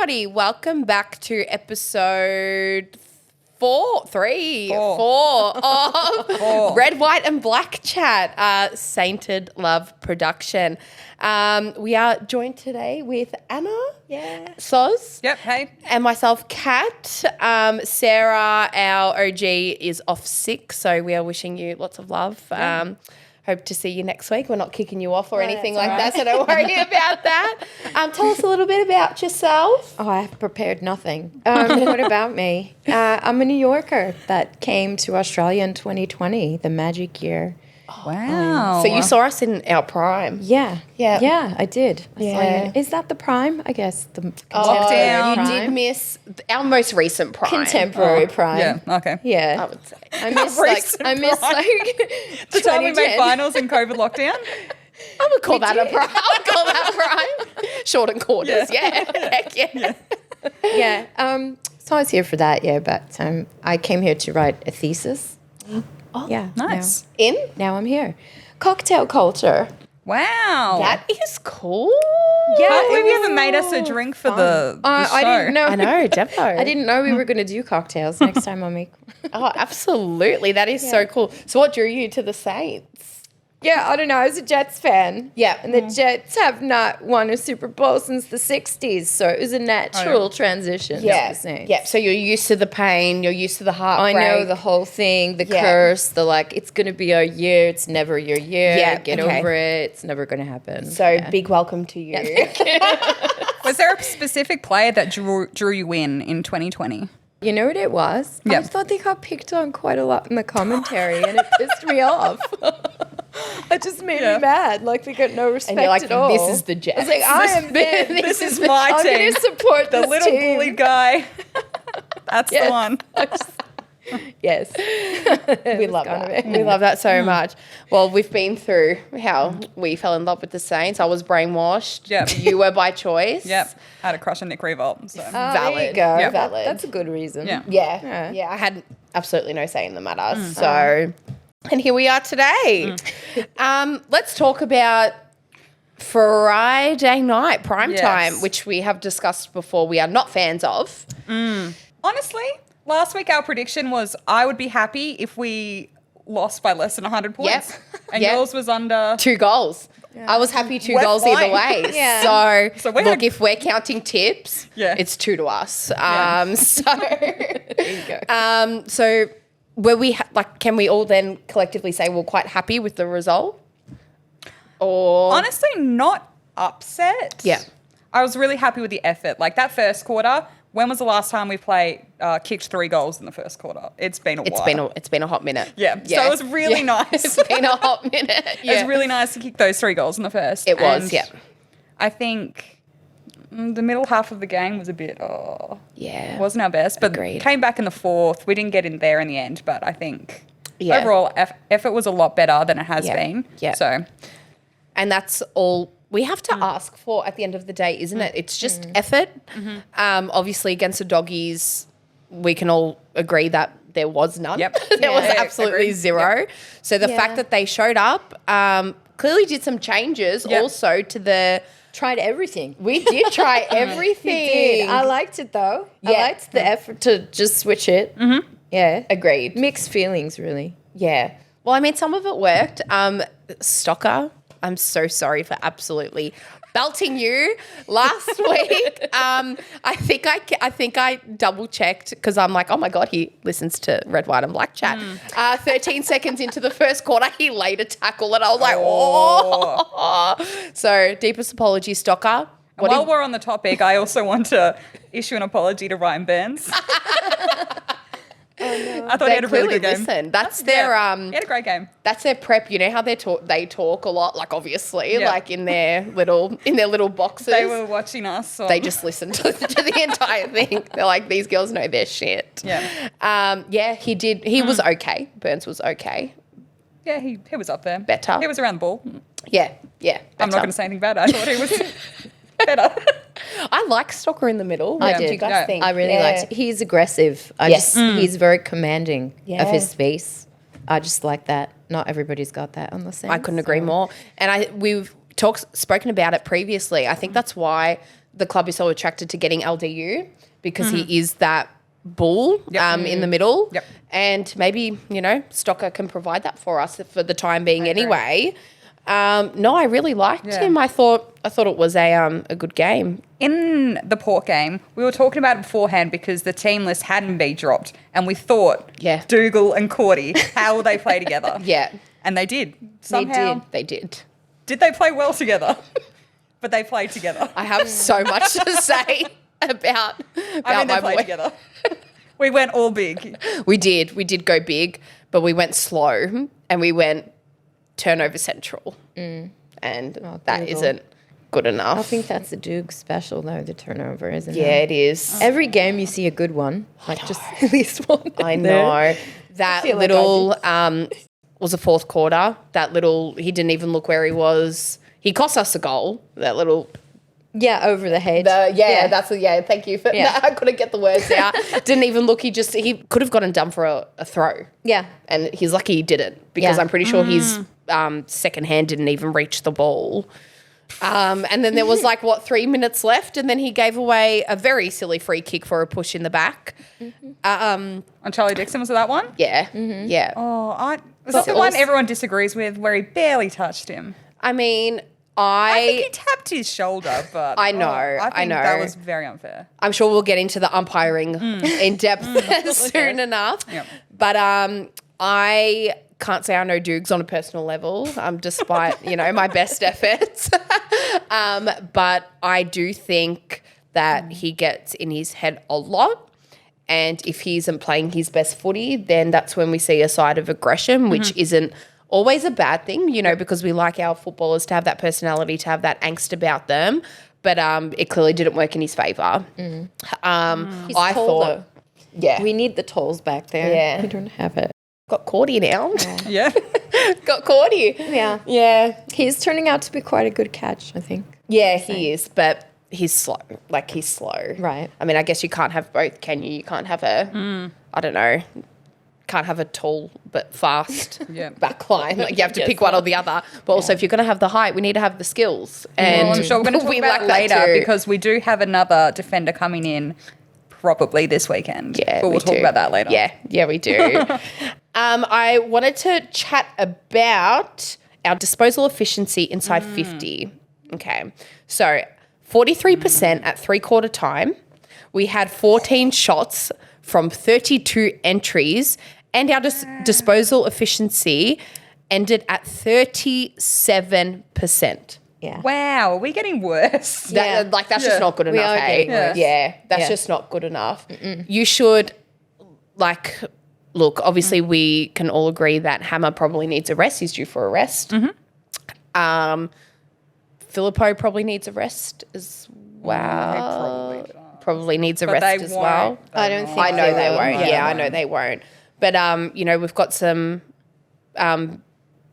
everybody. Welcome back to episode four of Red, White and Black Chat, Saintered Love production. We are joined today with Anna, Soz, hey, and myself, Kat. Sarah, our OG, is off sick, so we are wishing you lots of love. Hope to see you next week. We're not kicking you off or anything like that, so don't worry about that. Tell us a little bit about yourself. Oh, I have prepared nothing. What about me? I'm a New Yorker that came to Australia in 2020, the magic year. Wow. So you saw us in our prime. Yeah, I did. I saw Yeah. you. Is that the prime? I guess the Lockdown. You prime. did miss our most recent prime. Contemporary prime. Yeah, okay. Yeah. I would say. I miss Recent prime. The time we made 2010. finals in COVID lockdown. I would call that a prime. I would call that prime. Short and quarters, yeah. Heck yeah. Yeah. So I was here for that, but I came here to write a thesis. Oh, Yeah. Nice. Now I'm here. Cocktail culture. Wow. That is cool. Yeah. Can't believe you haven't made us a drink for the show. I didn't know. I know, Devo. I didn't know we were going to do cocktails. Next time I'll make. Oh, absolutely. That is so cool. So what drew you to the Saints? Yeah, I don't know. I was a Jets fan. Yeah. And the Jets have not won a Super Bowl since the 60s, so it was a natural transition. Yeah. to the Saints. Yeah. So you're used to the pain. You're used to the I heartbreak. know the whole thing, the curse, it's going to be our year. It's never your year. Yeah, Get okay. over it. It's never going to happen. So big welcome to you. Was there a specific player that drew you in 2020? You know what it was? Yep. I thought they got picked on quite a lot in the commentary, and it pissed me off. It just made me mad. Like, they got no respect And you're like, at all. this is the Jets. I was like, I am them. This is my I'm team. going to support The this little team. bullied guy. That's the one. Yes. We love that. We love that so much. Well, we've been through how we fell in love with the Saints. I was brainwashed. Yep. You were by choice. Yep. Had a crush on Nick Revolt. So. There you Valid. go. Yep. Valid. That's a good reason. Yeah. Yeah. I had absolutely no say in the matter. So, and here we are today. Let's talk about Friday night prime time, which we have discussed before. We are not fans of. Honestly, last week our prediction was I would be happy if we lost by less than 100 points. Yep. And yours was under... 2 goals. I was happy 2 We're goals fine. either way. Yeah. So we're- look, if we're counting tips, Yeah. it's 2 to us. So There you go. so were we can we all then collectively say we're quite happy with the result? Or Honestly, not upset. Yeah. I was really happy with the effort. Like that first quarter, when was the last time we kicked 3 goals in the first quarter? It's been a while. it's been a hot minute. Yeah. So it was really nice. It's been a hot minute. Yeah. It was really nice to kick those 3 goals in the first. It was, And yeah. I think the middle half of the game was a bit, wasn't our best. But Agreed. came back in the fourth. We didn't get in there in the end, but I think overall effort was a lot better than it has been. Yeah. So, And that's all we have to ask for at the end of the day, isn't it? It's just effort. Obviously, against the Doggies, we can all agree that there was none. Yep. There was Yeah, absolutely agreed. zero. Yep. So the fact that they showed up clearly did some changes also to the... Tried everything. We did try everything. We did. I liked it, though. Yeah. I liked the effort to just switch it. Mm-hmm. Yeah. Agreed. Mixed feelings, really. Yeah. Well, I mean, some of it worked. Stocker, I'm so sorry for absolutely belting you last week. I think I double checked because I'm like, oh my God, he listens to Red, White and Black Chat. 13 seconds into the first quarter, he laid a tackle and I was like, oh. So deepest apology, Stocker. and while we're on the topic, I also want to issue an apology to Ryan Burns. I thought he had a really good game. Listen, that's their he had a great game. That's their prep. You know how they talk a lot, like obviously, Yeah. like in their little boxes. They were watching us. They just listened to the entire thing. They're like, these girls know their shit. Yeah. He did. He was okay. Burns was okay. Yeah, he was up there. Better. He was around the ball. Yeah. I'm not going to say anything bad. I thought he was better. I like Stocker in the middle. What I do you did. guys Yeah. think? I really liked it. He's aggressive. He's very commanding of his space. I just like that. Not everybody's got that on the Saints. I couldn't agree more. And we've spoken about it previously. I think that's why the club is so attracted to getting LDU because he is that bull in the middle. Yep. And maybe, Stocker can provide that for us for the time being anyway. No, I really liked him. I thought it was a good game. In the Port game, we were talking about it beforehand because the team list hadn't been dropped, and we thought, Dougal and Cordy, how will they play together? Yeah. And they did. Somehow. They did. Did they play well together? But they played together. I have so much to say about they my played boy. together. We went all big. We did go big, but we went slow and we went turnover central. And that brutal. isn't good enough. I think that's the Duke special, though, the turnover, isn't it? Yeah, it is. Every game you see a good one, like just at least one. I there. know. That feel like little was a fourth quarter. That little, he didn't even look where he was. He cost us a goal. That little. Yeah, over the head. Thank you for Yeah. I couldn't get the words out. Didn't even look. He could have gotten done for a throw. Yeah. And he's lucky he didn't because Yeah. I'm pretty sure his second hand didn't even reach the ball. And then there was 3 minutes left, and then he gave away a very silly free kick for a push in the back. On Charlie Dixon, was it that one? Yeah, yeah. Oh, was that the one everyone disagrees with where he barely touched him? I mean, I think he tapped his shoulder, but I know, I think I know. that was very unfair. I'm sure we'll get into the umpiring in depth soon enough. Yep. But I can't say I know Dukes on a personal level, despite, my best efforts. But I do think that he gets in his head a lot. And if he isn't playing his best footy, then that's when we see a side of aggression, which isn't always a bad thing, because we like our footballers to have that personality, to have that angst about them. But it clearly didn't work in his favour. He's I tall, thought, yeah. We need the tolls back there. Yeah. We don't have it. Got Cordy now. Yeah. Got Cordy. Yeah. Yeah. He's turning out to be quite a good catch, I think. Yeah, he is, but he's slow. He's slow. Right. I mean, I guess you can't have both, can you? You can't have I don't know, can't have a tall but fast back line. You have to pick one or the other. But also, if you're going to have the height, we need to have the skills. And I'm sure we're going to talk we about like that later too. because we do have another defender coming in probably this weekend. Yeah, but we'll talk do. about that later. Yeah, we do. I wanted to chat about our disposal efficiency inside 50. Okay. So 43% at 3/4 time. We had 14 shots from 32 entries, and our disposal efficiency ended at 37%. Yeah. Wow, are we getting worse? That's just not good We enough, are hey? getting worse. Yeah, that's Yeah. just not good enough. You should, look, obviously we can all agree that Hammer probably needs a rest. He's due for a rest. Filippo probably needs a rest as well. Probably needs a But rest they as won't. well. I don't think I know they will. won't. Yeah, I know they won't. But, we've got some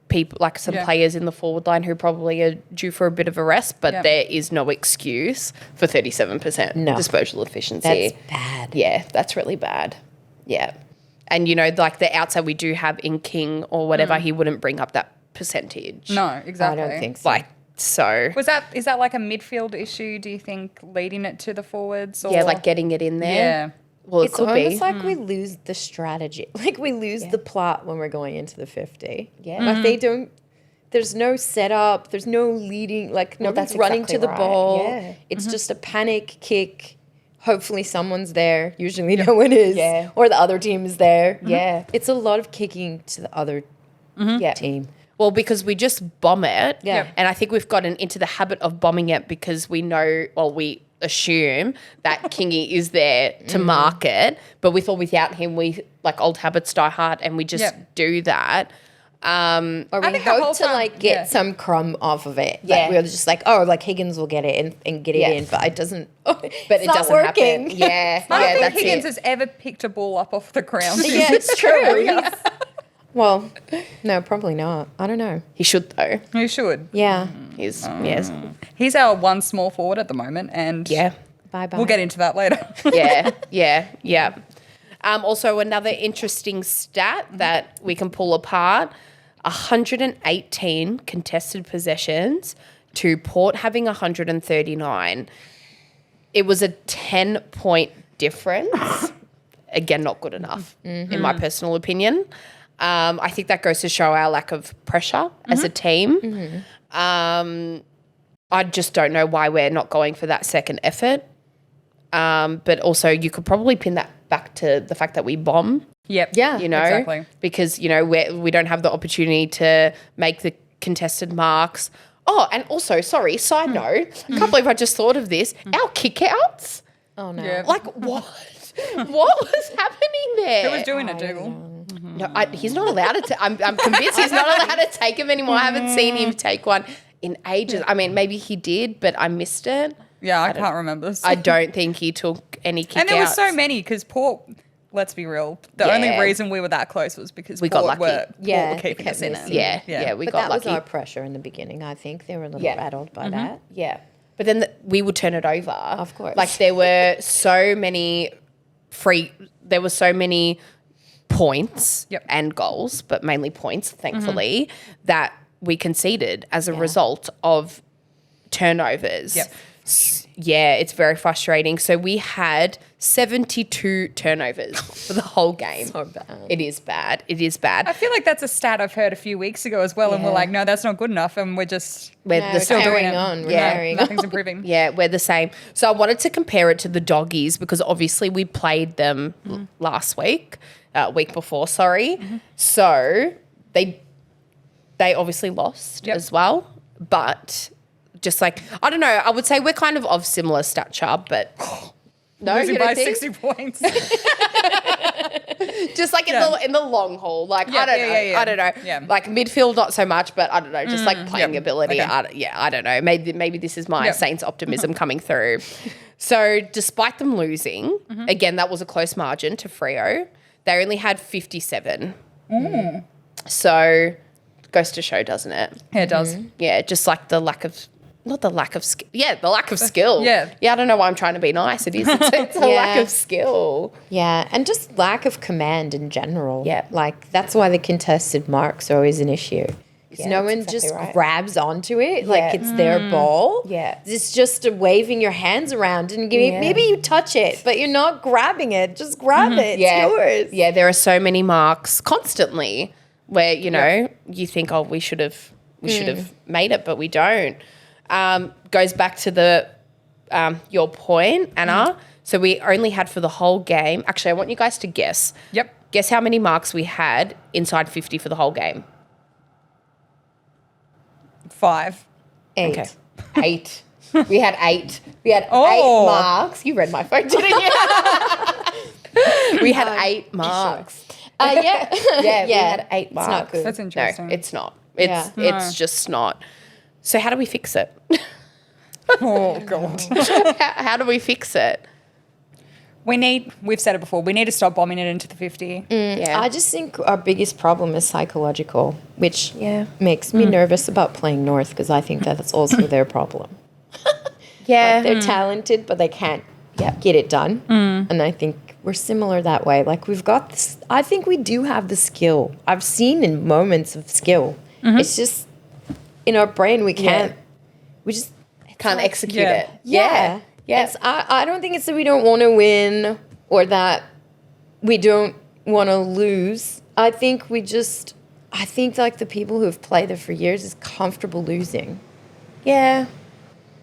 people, some players in the forward line who probably are due for a bit of a rest, but there is no excuse for 37% disposal efficiency. That's bad. Yeah, that's really bad. Yeah. And, the outside we do have in King or whatever, he wouldn't bring up that percentage. No, exactly. I don't think so. So. Is that like a midfield issue, do you think, leading it to the forwards? Or? Yeah, getting it in there. Yeah. Well, it It's could almost be. like we lose the strategy. We lose the plot when we're going into the 50. Yeah. They don't, there's no setup, there's no leading, nobody's that's running exactly to the right. ball. Yeah. It's just a panic kick. Hopefully someone's there. Usually no one is. Yeah. Or the other team is there. Yeah. It's a lot of kicking to the other team. Well, because we just bomb it. Yeah. And I think we've gotten into the habit of bombing it because we know, we assume that Kingy is there to mark it. But with or without him, we, old habits die hard and we just do that. Or we think the whole hope to time- get some crumb off of it. Yeah. We're just Higgins will get it and get it in, but it doesn't. But it not doesn't working. happen. Yeah. I don't think that's Higgins it. has ever picked a ball up off the ground. Yeah, it's true. Well, no, probably not. I don't know. He should, though. You should. Yeah. He's, yes. He's our one small forward at the moment, and Yeah. Bye-bye. we'll get into that later. Yeah. Also, another interesting stat that we can pull apart, 118 contested possessions to Port having 139. it was a 10-point difference. Again, not good enough, in my personal opinion. I think that goes to show our lack of pressure as a team. I just don't know why we're not going for that second effort. But also you could probably pin that back to the fact that we bomb. Yep. Yeah, You know, exactly. because, you know, we don't have the opportunity to make the contested marks. Oh, and also, sorry, side note, I can't believe I just thought of this. Our kickouts, Oh, no. Yeah. like what? What was happening there? Who was doing it, Dougal? No, he's not allowed to. I'm convinced he's not allowed to take them anymore. I haven't seen him take one in ages. I mean, maybe he did, but I missed it. Yeah, I can't remember. I don't think he took any kickouts. And there were so many because Port, let's be real, the only reason we were that close was because We Port got lucky. Port Yeah, were keeping they us in kept it. missing. Yeah, we But got that lucky. was our pressure in the beginning, I think. They were a little rattled by that. Yeah. But then we would turn it over. Of course. Like there were so many points and goals, but mainly points, thankfully, that we conceded as a result of turnovers. Yep. Yeah, it's very frustrating. So we had 72 turnovers for the whole game. So bad. It is bad. It is bad. I feel like that's a stat I've heard a few weeks ago as well, and we're like, no, that's not good enough, and we're just We're No, the it's same. carrying doing it. on. We're Yeah. carrying on. nothing's improving. Yeah, we're the same. So I wanted to compare it to the doggies because obviously we played them last week, week before, sorry. So they obviously lost as well, but just like, I don't know, I would say we're kind of similar stature, but no, Losing you don't by think? 60 points. Just like in the long haul, like Yeah, I don't know, yeah. I don't know, Yeah. like midfield not so much, but I don't know, just like playing Yep. ability. Okay. I don't know. Maybe this is my Yep. Saints optimism coming through. So despite them losing, again that was a close margin to Freo. They only had 57. So goes to show, doesn't it? Yeah, it does. Yeah, just like the lack of. Not the lack of skill. Yeah, the lack of skill. Yeah. Yeah, I don't know why I'm trying to be nice. It is. It's a lack Yeah. of skill. Yeah, and just lack of command in general. Yeah. Like, that's why the contested marks are always an issue. 'Cause Yeah, no that's one exactly just right. grabs onto it like it's their ball. Yeah. It's just waving your hands around and maybe you touch it, but you're not grabbing it. Just grab it. It's yours. Yeah, there are so many marks constantly where, you know, you think, oh, we should have made it, but we don't. Goes back to the your point, Anna. So we only had for the whole game. Actually, I want you guys to guess. Yep. Guess how many marks we had inside 50 for the whole game. 5. 8. Okay. 8. We had 8. We had 8 Oh. marks. You read my phone, didn't you? We had 8 marks. Yeah. Yeah, we had 8 marks. not good. That's interesting. No, it's not. It's just not. So how do we fix it? Oh, God. How do we fix it? We've said it before, we need to stop bombing it into the 50. Yeah. I just think our biggest problem is psychological, which Yeah. makes me nervous about playing North because I think that's also their problem. Yeah. They're talented, but they can't get it done. And I think we're similar that way. Like we've got this, I think we do have the skill. I've seen in moments of skill. It's just in our brain we can't. We just Can't execute Yeah. it. yeah. Yeah. I don't think it's that we don't want to win or that we don't want to lose. I think like the people who have played there for years is comfortable losing. Yeah.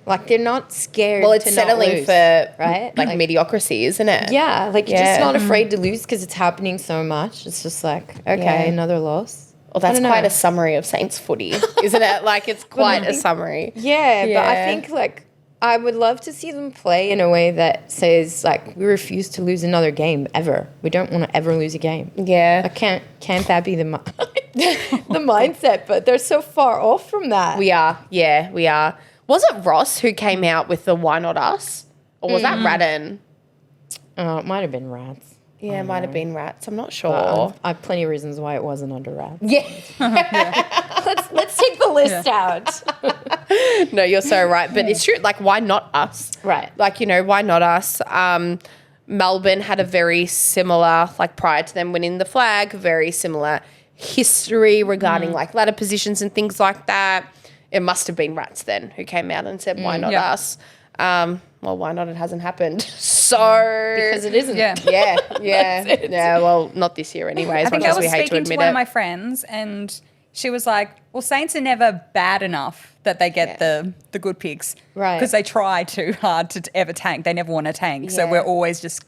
Like they're not scared. Well, it's to settling not lose, for right? like mediocrity, isn't it? Yeah, like you're Yeah. just not afraid to lose because it's happening so much. It's just like, okay, Yeah. another loss. Well, that's I don't quite know. a summary of Saints footy, isn't it? Like it's quite a summary. Yeah, but I Yeah. think like I would love to see them play in a way that says like we refuse to lose another game ever. We don't want to ever lose a game. Yeah. Can't that be the the mindset? But they're so far off from that. We are. Yeah, we are. Was it Ross who came out with the Why Not Us? Or was that Radden? It might have been Rats. Yeah, it might have been Rats. I'm not sure. I have plenty of reasons why it wasn't under Rats. Yeah. Let's take the list out. No, you're so right. But it's true. Like, why not us? Right. Like, you know, why not us? Melbourne had a very similar, like prior to them winning the flag, very similar history regarding like ladder positions and things like that. It must have been Rats then who came out and said, why not Yeah. us? Well, why not? It hasn't happened. So Because it isn't. Yeah. Yeah. Well, not this year anyway. As I think much I as was we hate to speaking to admit one it. of my friends, and she was like, "Well, Saints are never bad enough that they get the good picks, Right. Because they try too hard to ever tank. They never want to tank, so Yeah. we're always just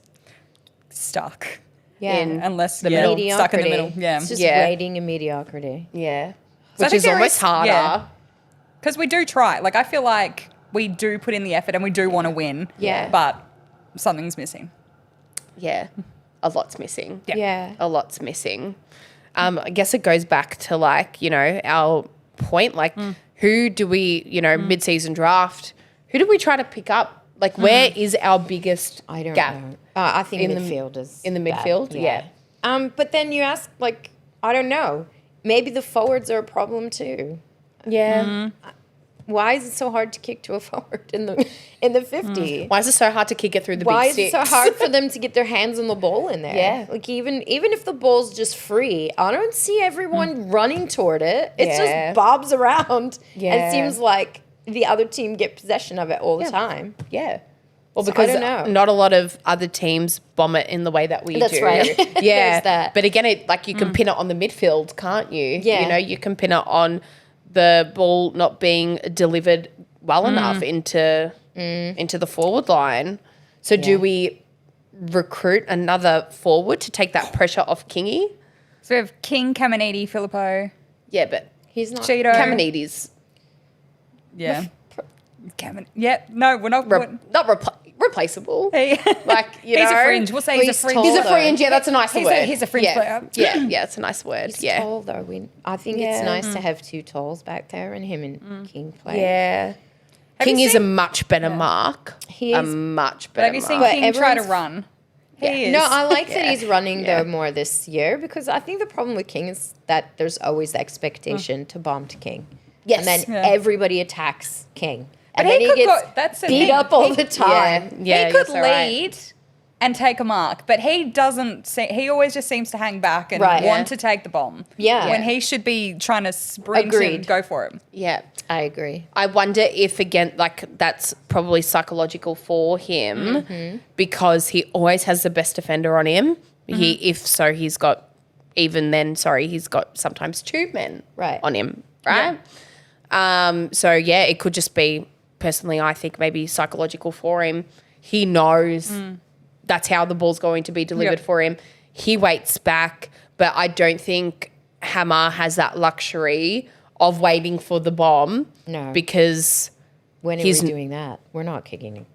stuck. Yeah. Unless The yeah, middle. stuck in the middle. Yeah, It's just Yeah. waiting in mediocrity. Yeah. So I Which think is there almost is- harder. yeah. Because we do try. Like I feel like we do put in the effort and we do want to win. Yeah. but something's missing. Yeah. A lot's missing. Yeah. A lot's missing. I guess it goes back to like, you know, our point, like who do we, you know, mid-season draft, who do we try to pick up? Like where is our biggest I don't gap? know. I think In the- midfield is in the bad. midfield? Yeah. But then you ask, like, I don't know. Maybe the forwards are a problem too. Yeah. Why is it so hard to kick to a forward in the 50? Why is it so hard to kick it through the Why big is it sticks? so hard for them to get their hands on the ball in there? Yeah. Like even if the ball's just free, I don't see everyone running toward it. It's Yeah. just bobs around. And Yeah. it seems like the other team get possession of it all the time. Yeah. Well, So I because don't know. not a lot of other teams bomb it in the way that we That's do. right. Yeah. There's that. But again, it like you can pin it on the midfield, can't you? Yeah. You know, you can pin it on the ball not being delivered well enough into the forward line. So do we recruit another forward to take that pressure off Kingy? So we have King, Caminiti, Filippo, Yeah, but He's not. Cheeto. Kamenides Yeah. Yeah. No, we're not. not replaceable. Hey. Like, you He's know, a fringe. We'll say he's a He's fringe. tall. He's a though. fringe. Yeah, that's a nice He's word. a- he's a fringe yeah. player. Yeah, it's a nice word. He's yeah. tall though. I think Yeah. it's nice to have two talls back there and him and King play. Yeah. Have you King is a seen- much better mark. He A is. much But better have you seen mark. But King try to everyone's- run? He is. No, I like that Yeah. he's running Yeah. though more this year because I think the problem with King is that there's always the expectation to bomb to King. Yes. And then Yeah. everybody attacks King. But And then he he could gets go- that's the beat thing. up all He- the time. Yeah, He could yes, all right. lead and take a mark, but he doesn't. He always just seems to hang back and Right. want Yeah. to take the bomb. Yeah. When he should be trying to sprint and Agreed. go for it. Yeah. I agree. I wonder if, again, like that's probably psychological for him because he always has the best defender on him. He's got sometimes two men Right. on him, right? So, yeah, it could just be, personally, I think maybe psychological for him. He knows that's how the ball's going to be delivered Yep. for him. He waits back, but I don't think Hammer has that luxury of waiting for the bomb. No. Because When are He's- we doing that? We're not kicking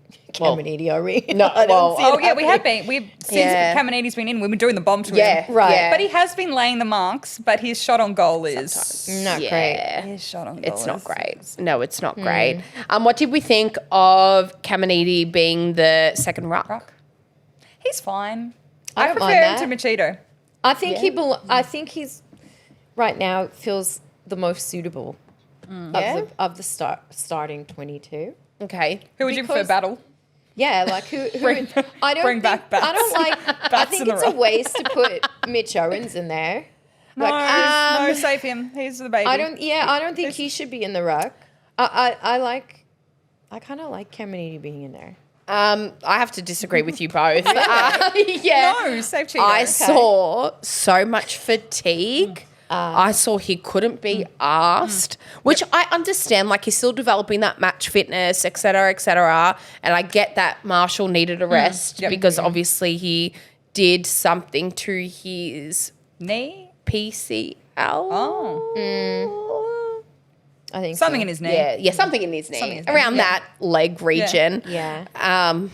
Well, Caminiti, are we? no, I don't well, see it Oh yeah, we have happening. been. Since Yeah. Caminiti's been in, we've been doing the bomb to yeah, him. Right. yeah. But he has been laying the marks, but his shot on goal is Not Yeah. his shot on goal. It's not is- great. No, it's not great. What did we think of Caminiti being the second ruck? Rock. He's fine. I I don't prefer mind him to Machito. I think I think he's right now feels the most suitable Yeah? of the starting 22. Okay. Who would you prefer Because- battle? Yeah, like who I don't bring back think, I don't Bats. like I Bats think in the it's a rock. waste to put Mitch Owens in there. No, Like, no, save him. He's the baby. I don't think he should be in the ruck. I kind of like Caminiti being in there. I have to disagree with you both. Yeah. No, save Cheeto. I Okay. saw so much fatigue. I saw he couldn't be asked, which I understand. Like he's still developing that match fitness, et cetera, et cetera. And I get that Marshall needed a rest Yep. because obviously he did something to his knee. PCL. Oh, I think something so. in his knee. Yeah, something in his knee, Something in his knee, around yeah. that leg region. Yeah.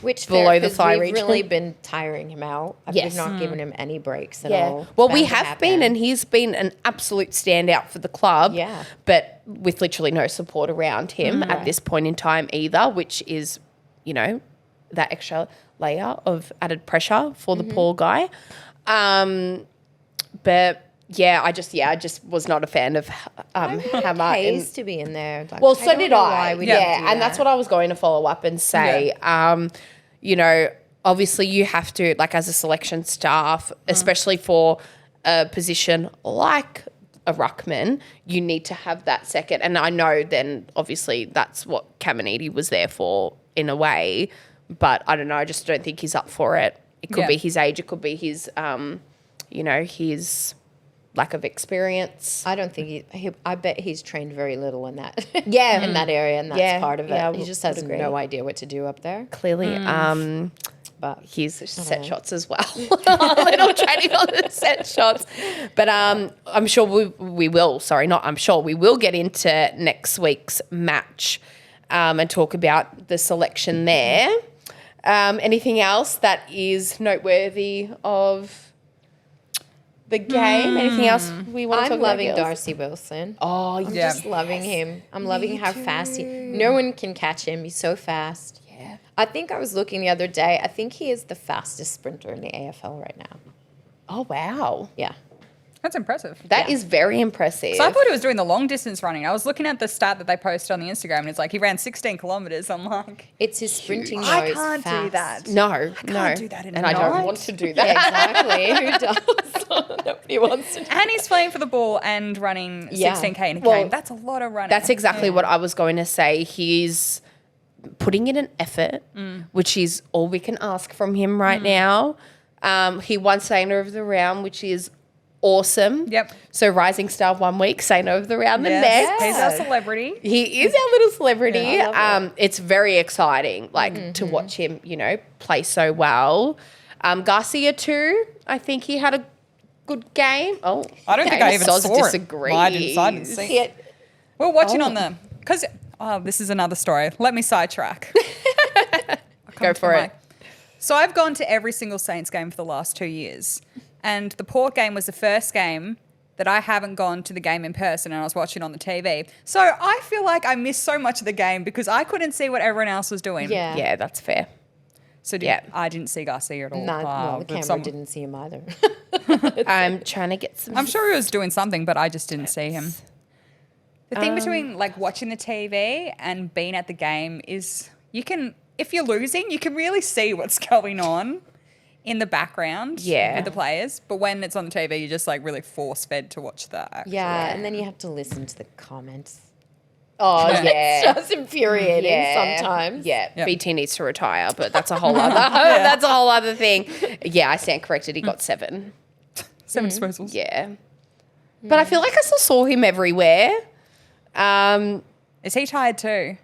Which below fair, the 'cause thigh we've region. really been tiring him out. Yes. We've not given him any breaks at Yeah. all. Well, It's we bound to have been, happen. and he's been an absolute standout for the club. Yeah. But with literally no support around him at this point in time either, which is, you know, that extra layer of added pressure for the poor guy. But yeah, I just was not a fan of Hammer. pays to be in there. Like, Well, so don't did know I. why we Yeah, don't do and that's that. what I was going to follow up and say. You know, obviously you have to, like as a selection staff, especially for a position like a ruckman, you need to have that second. And I know then obviously that's what Caminiti was there for in a way. But I don't know. I just don't think he's up for it. It could be his age. It could be his, his lack of experience. I don't think I bet he's trained very little in that. Yeah. in that area, and that's part of it. Yeah, He just has no idea what to do up there. Clearly. But he's set shots as well. A little training on the set shots. But I'm sure we will. Sorry, not I'm sure. We will get into next week's match and talk about the selection there. Anything else that is noteworthy of the game? Anything else we want to talk about? I'm loving Darcy Wilson. Oh, I'm just loving him. I'm loving how fast no one can catch him. He's so fast. Yeah. I think I was looking the other day. I think he is the fastest sprinter in the AFL right now. Oh, wow. Yeah. That's impressive. That is very impressive. So I thought he was doing the long distance running. I was looking at the stat that they posted on the Instagram, and it's like he ran 16 kilometers. I'm like, it's his sprinting. I can't do that. No, I can't do that in and a I don't night. want to do that. Exactly. Who does? Nobody wants to. And he's playing for the ball and running 16K in a game. That's a lot of running. That's exactly what I was going to say. He's putting in an effort, which is all we can ask from him right now. He won Saintered of the Round, which is awesome. Yep. So Rising Star 1 week, Saintered of the Round the next. He's our celebrity. He is our little celebrity. Yeah, I love It's very exciting, to watch him, play so well. Garcia too. I think he had a good game. Oh, I don't think I even Soz saw it. disagrees. No, I didn't see it. We're watching on the... Because... Oh, this is another story. Let me sidetrack. Go for it. So I've gone to every single Saints game for the last 2 years. And the Port game was the first game that I haven't gone to the game in person and I was watching on the TV. So I feel like I missed so much of the game because I couldn't see what everyone else was doing. Yeah. Yeah, that's fair. So I didn't see Garcia at all. Well, the camera didn't see him either. I'm trying to get some... I'm sure he was doing something, but I just didn't see him. The thing between watching the TV and being at the game is if you're losing, you can really see what's going on in the background with the players. But when it's on the TV, you're just really force-fed to watch that. Yeah, and then you have to listen to the comments. Oh, yeah. It's just infuriating sometimes. Yeah, Yep. BT needs to retire, but that's a whole other that's a whole other thing. Yeah, I stand corrected. He got 7. 7 disposals. Yeah. But I feel like I still saw him everywhere. Is he tired too?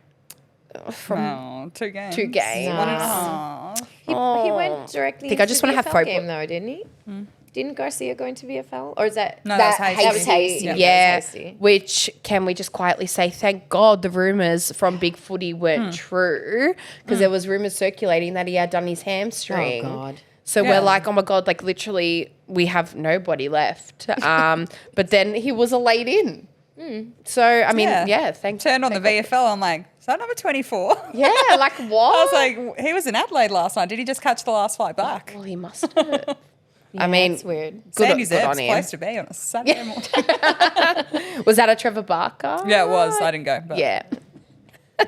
From 2 games. 2 games. No. He went directly I think I into just the wanna have VFL folk- game though, didn't he? Didn't Garcia go into VFL? Or is that... No, that was That was Hasty. Hasty. Yeah. Yeah, That was Hasty. which can we just quietly say, thank God the rumours from Big Footy weren't true, because there was rumours circulating that he had done his hamstring. Oh, God. So we're like, oh my God, literally we have nobody left. But then he was a laid in. So, I mean, thank Turned on the VFL, I'm like, is that number 24? Yeah, what? I was like, he was in Adelaide last night. Did he just catch the last flight back? Well, he must have. Yeah, I mean, it's weird. Sandy good on Zebs, him. place to be on a Saturday morning. Was that a Trevor Barker? Yeah, it was. I didn't go. But Yeah. all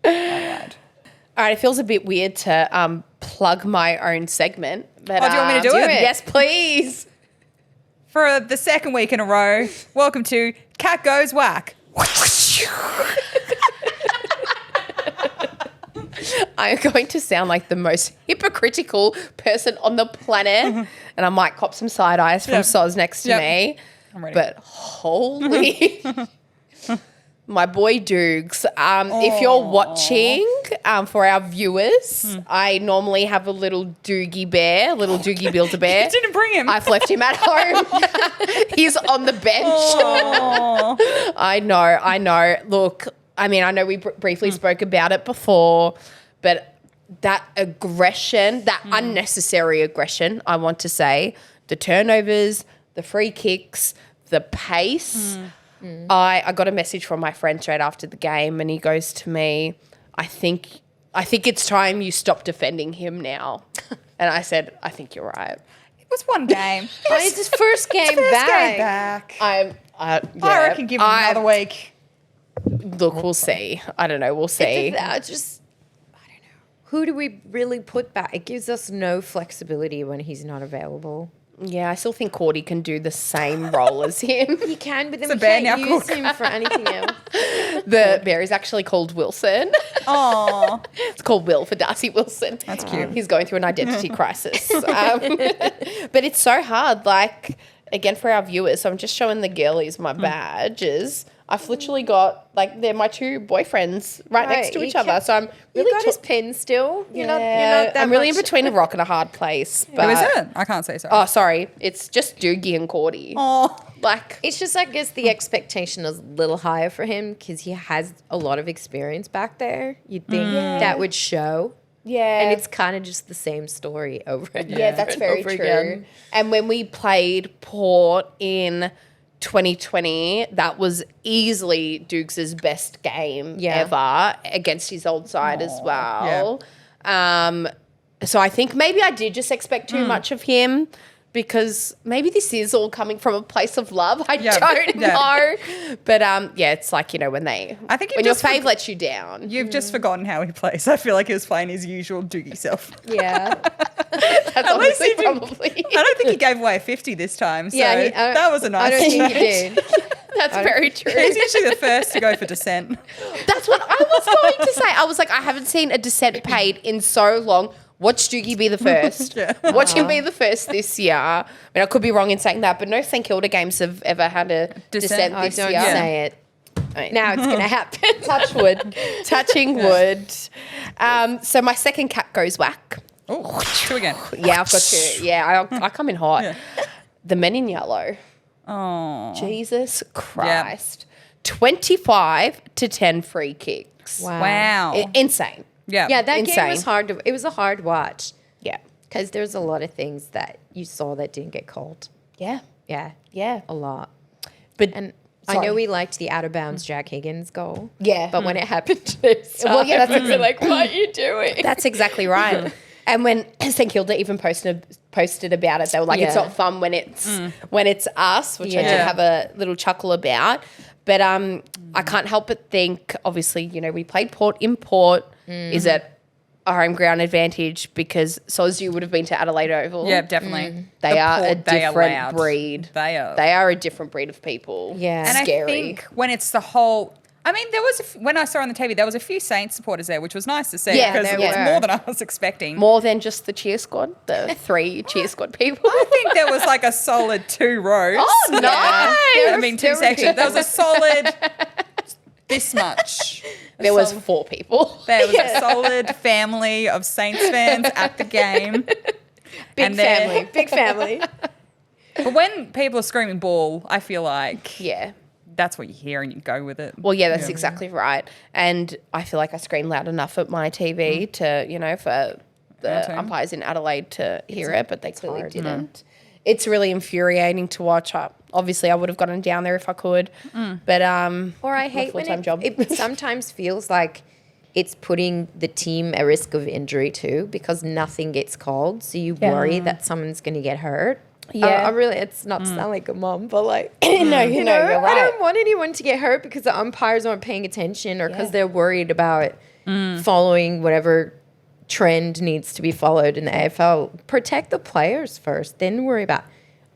right. All right, it feels a bit weird to plug my own segment. But, Oh, do you want me to do it? Yes, please. For the second week in a row, welcome to Cat Goes Whack. I'm going to sound like the most hypocritical person on the planet. And I might cop some side eyes from Soz next to me. I'm ready. But holy... My boy Doogs, if you're watching, for our viewers, I normally have a little Doogie bear, little Doogie Build-A-Bear. You didn't bring him. I've left him at home. He's on the bench. I know. Look, I mean, I know we briefly spoke about it before, but that aggression, that unnecessary aggression, I want to say, the turnovers, the free kicks, the pace... I got a message from my friend straight after the game and he goes to me, I think it's time you stop defending him now. And I said, I think you're right. It was one game. It's his first game back. I I reckon give him another week. Look, we'll see. I don't know. We'll see. I don't know. Who do we really put back? It gives us no flexibility when he's not available. Yeah, I still think Cordy can do the same role as him. He can, but then It's we a bear can't now, use Cook. him for anything else. The bear is actually called Wilson. Oh, It's called Will for Darcy Wilson. That's cute. He's going through an identity crisis. But it's so hard. Like, again, for our viewers, so I'm just showing the girlies my badges. I've literally got, like, they're my two boyfriends right next to you each other. can- So I'm You really got his pin still. You're not that I'm really in much- between a rock and a hard place. But, who is it? I can't say so. Oh, sorry. It's just Doogie and Cordy. Oh. Like, It's just, I guess, the expectation is a little higher for him because he has a lot of experience back there. You'd think that would show. yeah. And it's kind of just the same story over and Yeah, over that's and very over true. again. And when we played Port in 2020, that was easily Dukes' best game ever against his old side as well. So I think maybe I did just expect too much of him because maybe this is all coming from a place of love. I don't know. But yeah, it's like, you know, when I think you've when your just fave lets you down. You've just forgotten how he plays. I feel like he was playing his usual Doogie self. Yeah. That's honestly he didn't- probably. I don't think he gave away a 50 this time. So Yeah, that was a nice I don't think he change. did. That's very true. He's usually the first to go for dissent. That's what I was going to say. I was like, I haven't seen a dissent paid in so long. Watch Doogie be the first. Watch him be the first this year. I mean, I could be wrong in saying that, but no St Kilda games have ever had a dissent Oh, this don't year. say it. Now it's going to happen. Touch wood. Touching wood. So my second cap goes whack. Oh, two again. Yeah, I've got two. Yeah, I come in hot. The men in yellow. Oh. Jesus Christ. 25-10 free kicks. Wow. Insane. Yeah. Yeah, that Insane. game was hard it was a hard watch Yeah. because there's a lot of things that you saw that didn't get called. Yeah. Yeah, Yeah. a lot. But And I Sorry. know we liked the out of bounds Jack Higgins goal. Yeah. But when it happened to this Well, yeah, that's we're like, what are you doing? That's exactly right. And when St Kilda even posted about it, they were like, "It's Yeah. not fun when it's us," which I did Yeah. have a little chuckle about. But I can't help but think, obviously, you know, we played Port in Port. Is it a home ground advantage because Sozu would have been to Adelaide Oval? Yeah, definitely. They The are a Port, they are different loud. breed. They are. They are a different breed of people. Yeah. And Scary. I think when it's the whole, I mean, there was when I saw on the TV, there was a few Saints supporters there, which was nice to see Yeah, because there it was were. more than I was expecting. More than just the cheer squad, the 3 cheer squad people. I think there was like a solid 2 rows. Oh, nice. I mean, 2 there were sections. There was a solid this much. There was 4 people. There was a solid family of Saints fans at the game. Big family. Big family. But when people are screaming ball, I feel like Yeah. that's what you hear and you go with it. Well, yeah, that's exactly right. And I feel like I screamed loud enough at my TV to, you know, for the team. umpires in Adelaide to hear it, but they clearly hard. didn't. It's really infuriating to watch. Obviously, I would have gotten down there if I could, but Or I hate when full-time job. it sometimes feels like it's putting the team at risk of injury too because nothing gets called. So you worry that someone's going to get hurt. Yeah. I really, it's not to sound like a mom, but like, no, you know, you're I right. don't want anyone to get hurt because the umpires aren't paying attention or because they're worried about following whatever trend needs to be followed in the AFL. Protect the players first, then worry about.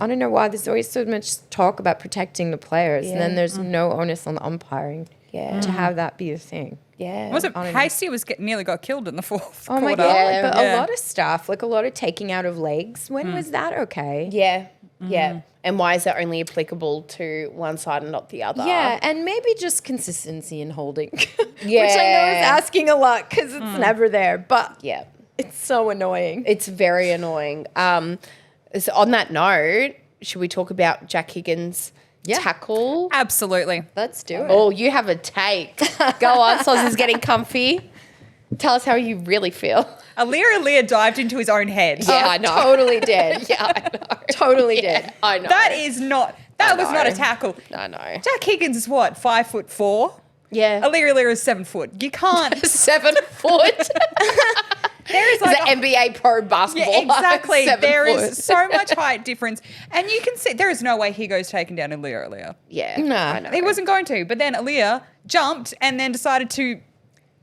I don't know why there's always so much talk about protecting the players, and then there's no onus on the umpiring to have that be a thing. Yeah. Was it Hasty nearly got killed in the fourth Oh my quarter? god! But Yeah. a lot of stuff, like a lot of taking out of legs. When was that okay? Yeah. Yeah. And why is that only applicable to one side and not the other? Yeah, and maybe just consistency in holding. Which I know is Yeah. asking a lot because it's never there, but Yeah. it's so annoying. It's very annoying. So on that note, should we talk about Jack Higgins' tackle? Absolutely. Let's do it. Oh, you have a take. Go on, Soz is getting comfy. Tell us how you really feel. Leah dived into his own head. Yeah, I know. Totally did. Yeah, I know. Totally did. I know. That is not. That was not a know. tackle. I know. Jack Higgins is what, 5'4"? Yeah. Leah is 7 foot. You can't. 7 foot. There is It's like an NBA pro basketball. yeah, exactly. 7 There foot. is so much height difference, and you can see there is no way he goes taking down Leah. Yeah. Nah. I know. He wasn't going to, but then Leah jumped and then decided to.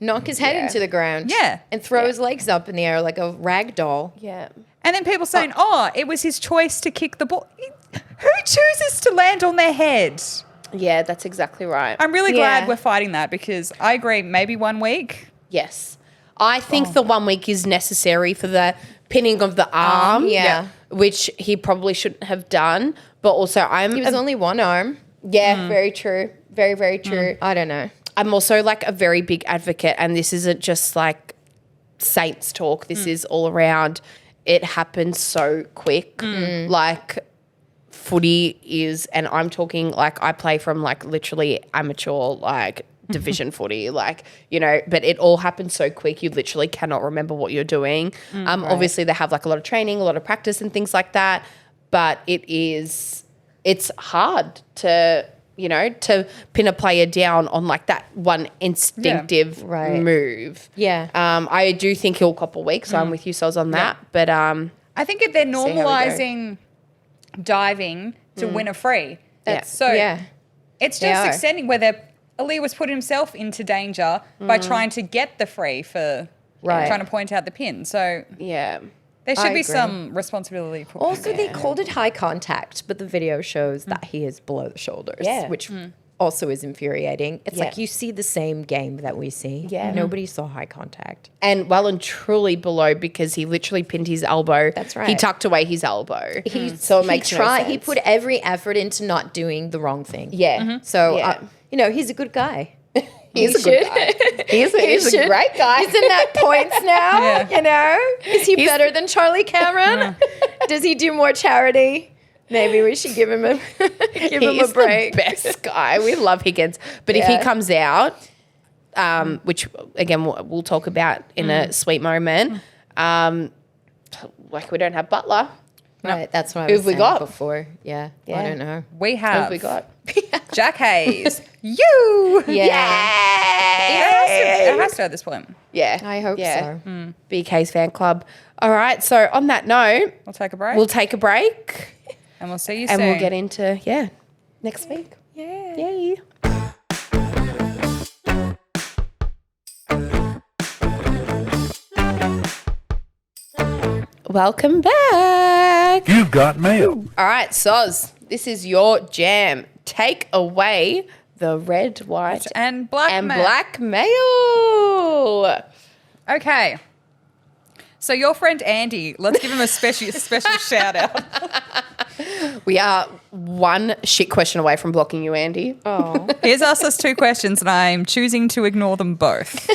Knock his head Yeah. into the ground. Yeah. And throw his legs up in the air like a rag doll. Yeah. And then people saying, it was his choice to kick the ball. Who chooses to land on their head? Yeah, that's exactly right. I'm really glad we're fighting that because I agree, maybe 1 week. Yes. I think the 1 week is necessary for the pinning of the arm. Which he probably shouldn't have done. But also He was only one arm. Yeah, very true. Very, very true. I don't know. I'm also like a very big advocate, and this isn't just like Saints talk. This is all around. It happens so quick. Like footy is, and I'm talking like I play from like literally amateur, like division footy, like, you know, but it all happens so quick. You literally cannot remember what you're doing. Obviously they have like a lot of training, a lot of practice and things like that, but it's hard to, you know, to pin a player down on like that one instinctive move. Yeah. I do think he'll cop a week, so I'm with you, Soz, on that. But I think if they're how we go. normalising diving to win a free, that's so it's just extending where Ali was putting himself into danger by trying to get the free for trying to point out the pin. So yeah. there should I be agree. some responsibility put Also, they called it high contact, but the video shows that he is below the shoulders, which also is infuriating. It's like you see the same game that we see. Yeah. Nobody saw high contact. And well and truly below because he literally pinned his elbow. That's right. He tucked away his elbow. So it makes no sense. He put every effort into not doing the wrong thing. Yeah. So, Yeah. you know, he's a good guy. He's a good guy. He's a great guy. He's in that points now, you know? Is he better than Charlie Cameron? Does he do more charity? Maybe we should give him a He's break. the best guy. We love Higgins. But if he comes out, which again we'll talk about in a sweet moment, like we don't have Butler. Right, that's what I Who was have we saying got? before. Yeah, I don't know. we Who have have we got? Jack Hayes. You. Yeah. It has to at this point. Yeah. I hope so. BK's fan club. All right. So on that note, We'll take a break. we'll take a break and we'll see you and soon. we'll get into next week. Yeah. Yay. Welcome back. You've got mail. All right, Soz, this is your jam. Take away the red, white, and BlackMail. Okay. So your friend Andy, let's give him a special shout out. We are one shit question away from blocking you, Andy. Oh. He's asked us 2 questions and I'm choosing to ignore them both.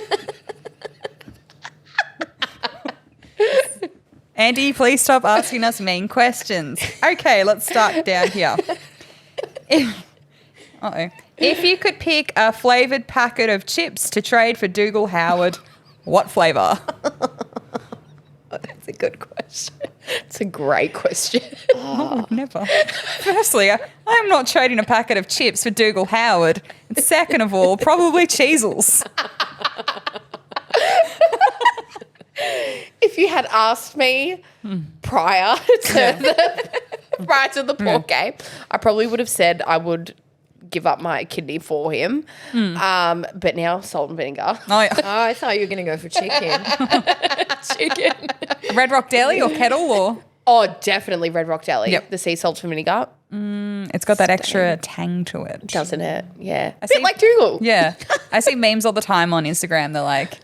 Andy, please stop asking us mean questions. Okay, let's start down here. If you could pick a flavoured packet of chips to trade for Dougal Howard, what flavour? That's a good question. It's a great question. Oh, never. Firstly, I'm not trading a packet of chips for Dougal Howard. And second of all, probably Cheezels. If you had asked me prior to the pork game, I probably would have said I would give up my kidney for him. But now salt and vinegar. Oh, yeah. Oh, I thought you were going to go for chicken. Chicken. Red Rock Deli or Kettle or? Oh, definitely Red Rock Deli. Yep. The sea salt and vinegar. It's got that extra tang to it. Doesn't it? Yeah. A see- bit like Dougal. Yeah. I see memes all the time on Instagram. They're like,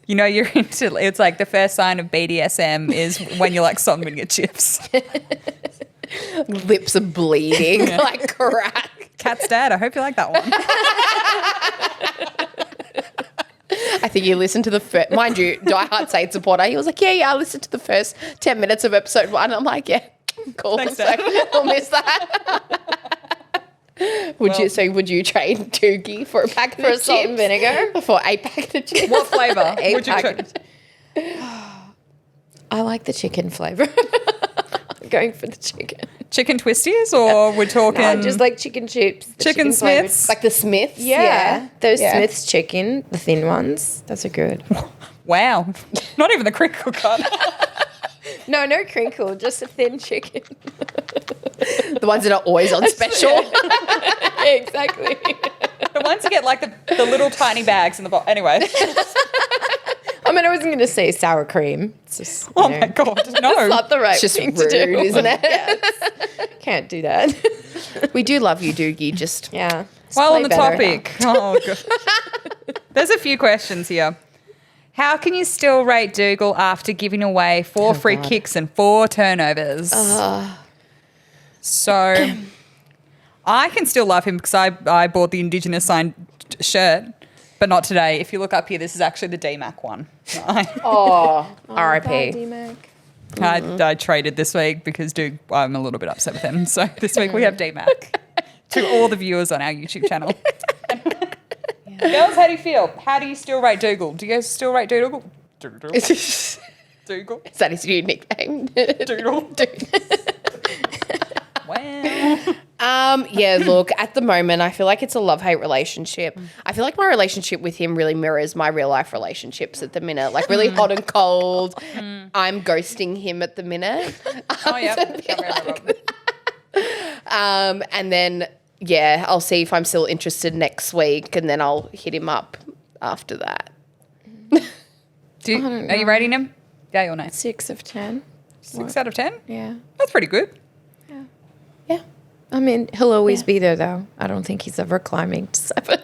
you know, you're into, it's like the first sign of BDSM is when you like salt and vinegar chips. Lips are bleeding like crack. Cat's dad, I hope you like that one. I think you listened to the first, mind you, diehard Saints supporter. He was like, yeah, I listened to the first 10 minutes of episode 1. I'm like, yeah, cool. Thanks, So Dad. we'll miss that. Would you trade Doogie for a packet of salt and chips? vinegar? For a packet of chips? What flavour A would you packet. trade? I like the chicken flavor. I'm going for the chicken. Chicken twisties or we're talking I just like chicken chips. the Chicken flavored. Smiths? Like the Smiths? Yeah. Those Yeah. Smith's chicken, the thin ones. Those are good. Wow. Not even the crinkle cut. No crinkle, just a thin chicken. The ones that are always on special. Exactly. The ones you get like the little tiny bags in the box. Anyway. I mean, I wasn't going to say sour cream. It's just, Oh my God, no. It's not the right It's just thing rude, to do. isn't it? Yes. Can't do that. We do love you, Doogie. Just Yeah. Just While play on the better. topic, oh God. There's a few questions here. How can you still rate Dougal after giving away 4 free God. kicks and 4 turnovers? So I can still love him because I bought the Indigenous signed shirt, but not today. If you look up here, this is actually the DMAC one. oh, Bad R.I.P. D-Mac. I traded this week because I'm a little bit upset with him. So this week we have DMAC to all the viewers on our YouTube channel. Girls, how do you feel? How do you still rate Dougal? Do you guys still rate Dougal? Dougal. Is Dougal. that his new nickname? Dougal. Wow. Yeah, look, at the moment, I feel like it's a love-hate relationship. I feel like my relationship with him really mirrors my real-life relationships at the minute, like really hot and cold. I'm ghosting him at the minute. Oh, yeah. And then, yeah, I'll see if I'm still interested next week, and then I'll hit him up after that. Are you rating him? Yeah or no? 6 of 10. 6 out of 10? Yeah. That's pretty good. Yeah. I mean, he'll always be there, though. I don't think he's ever climbing to 7.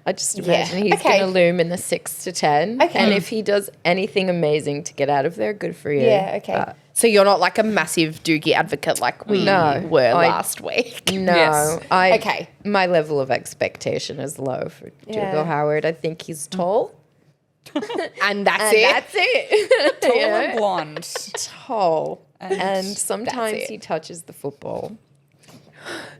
I just imagine he's Okay. going to loom in the 6 to 10. Okay. And if he does anything amazing to get out of there, good for you. But So you're not like a massive Doogie advocate like we No, were I- last week. no, Yes. Okay. My level of expectation is low for Dougal Howard. I think he's tall. And that's And it. that's it. Tall Yeah. and blonde. Tall. And sometimes it. he touches the football.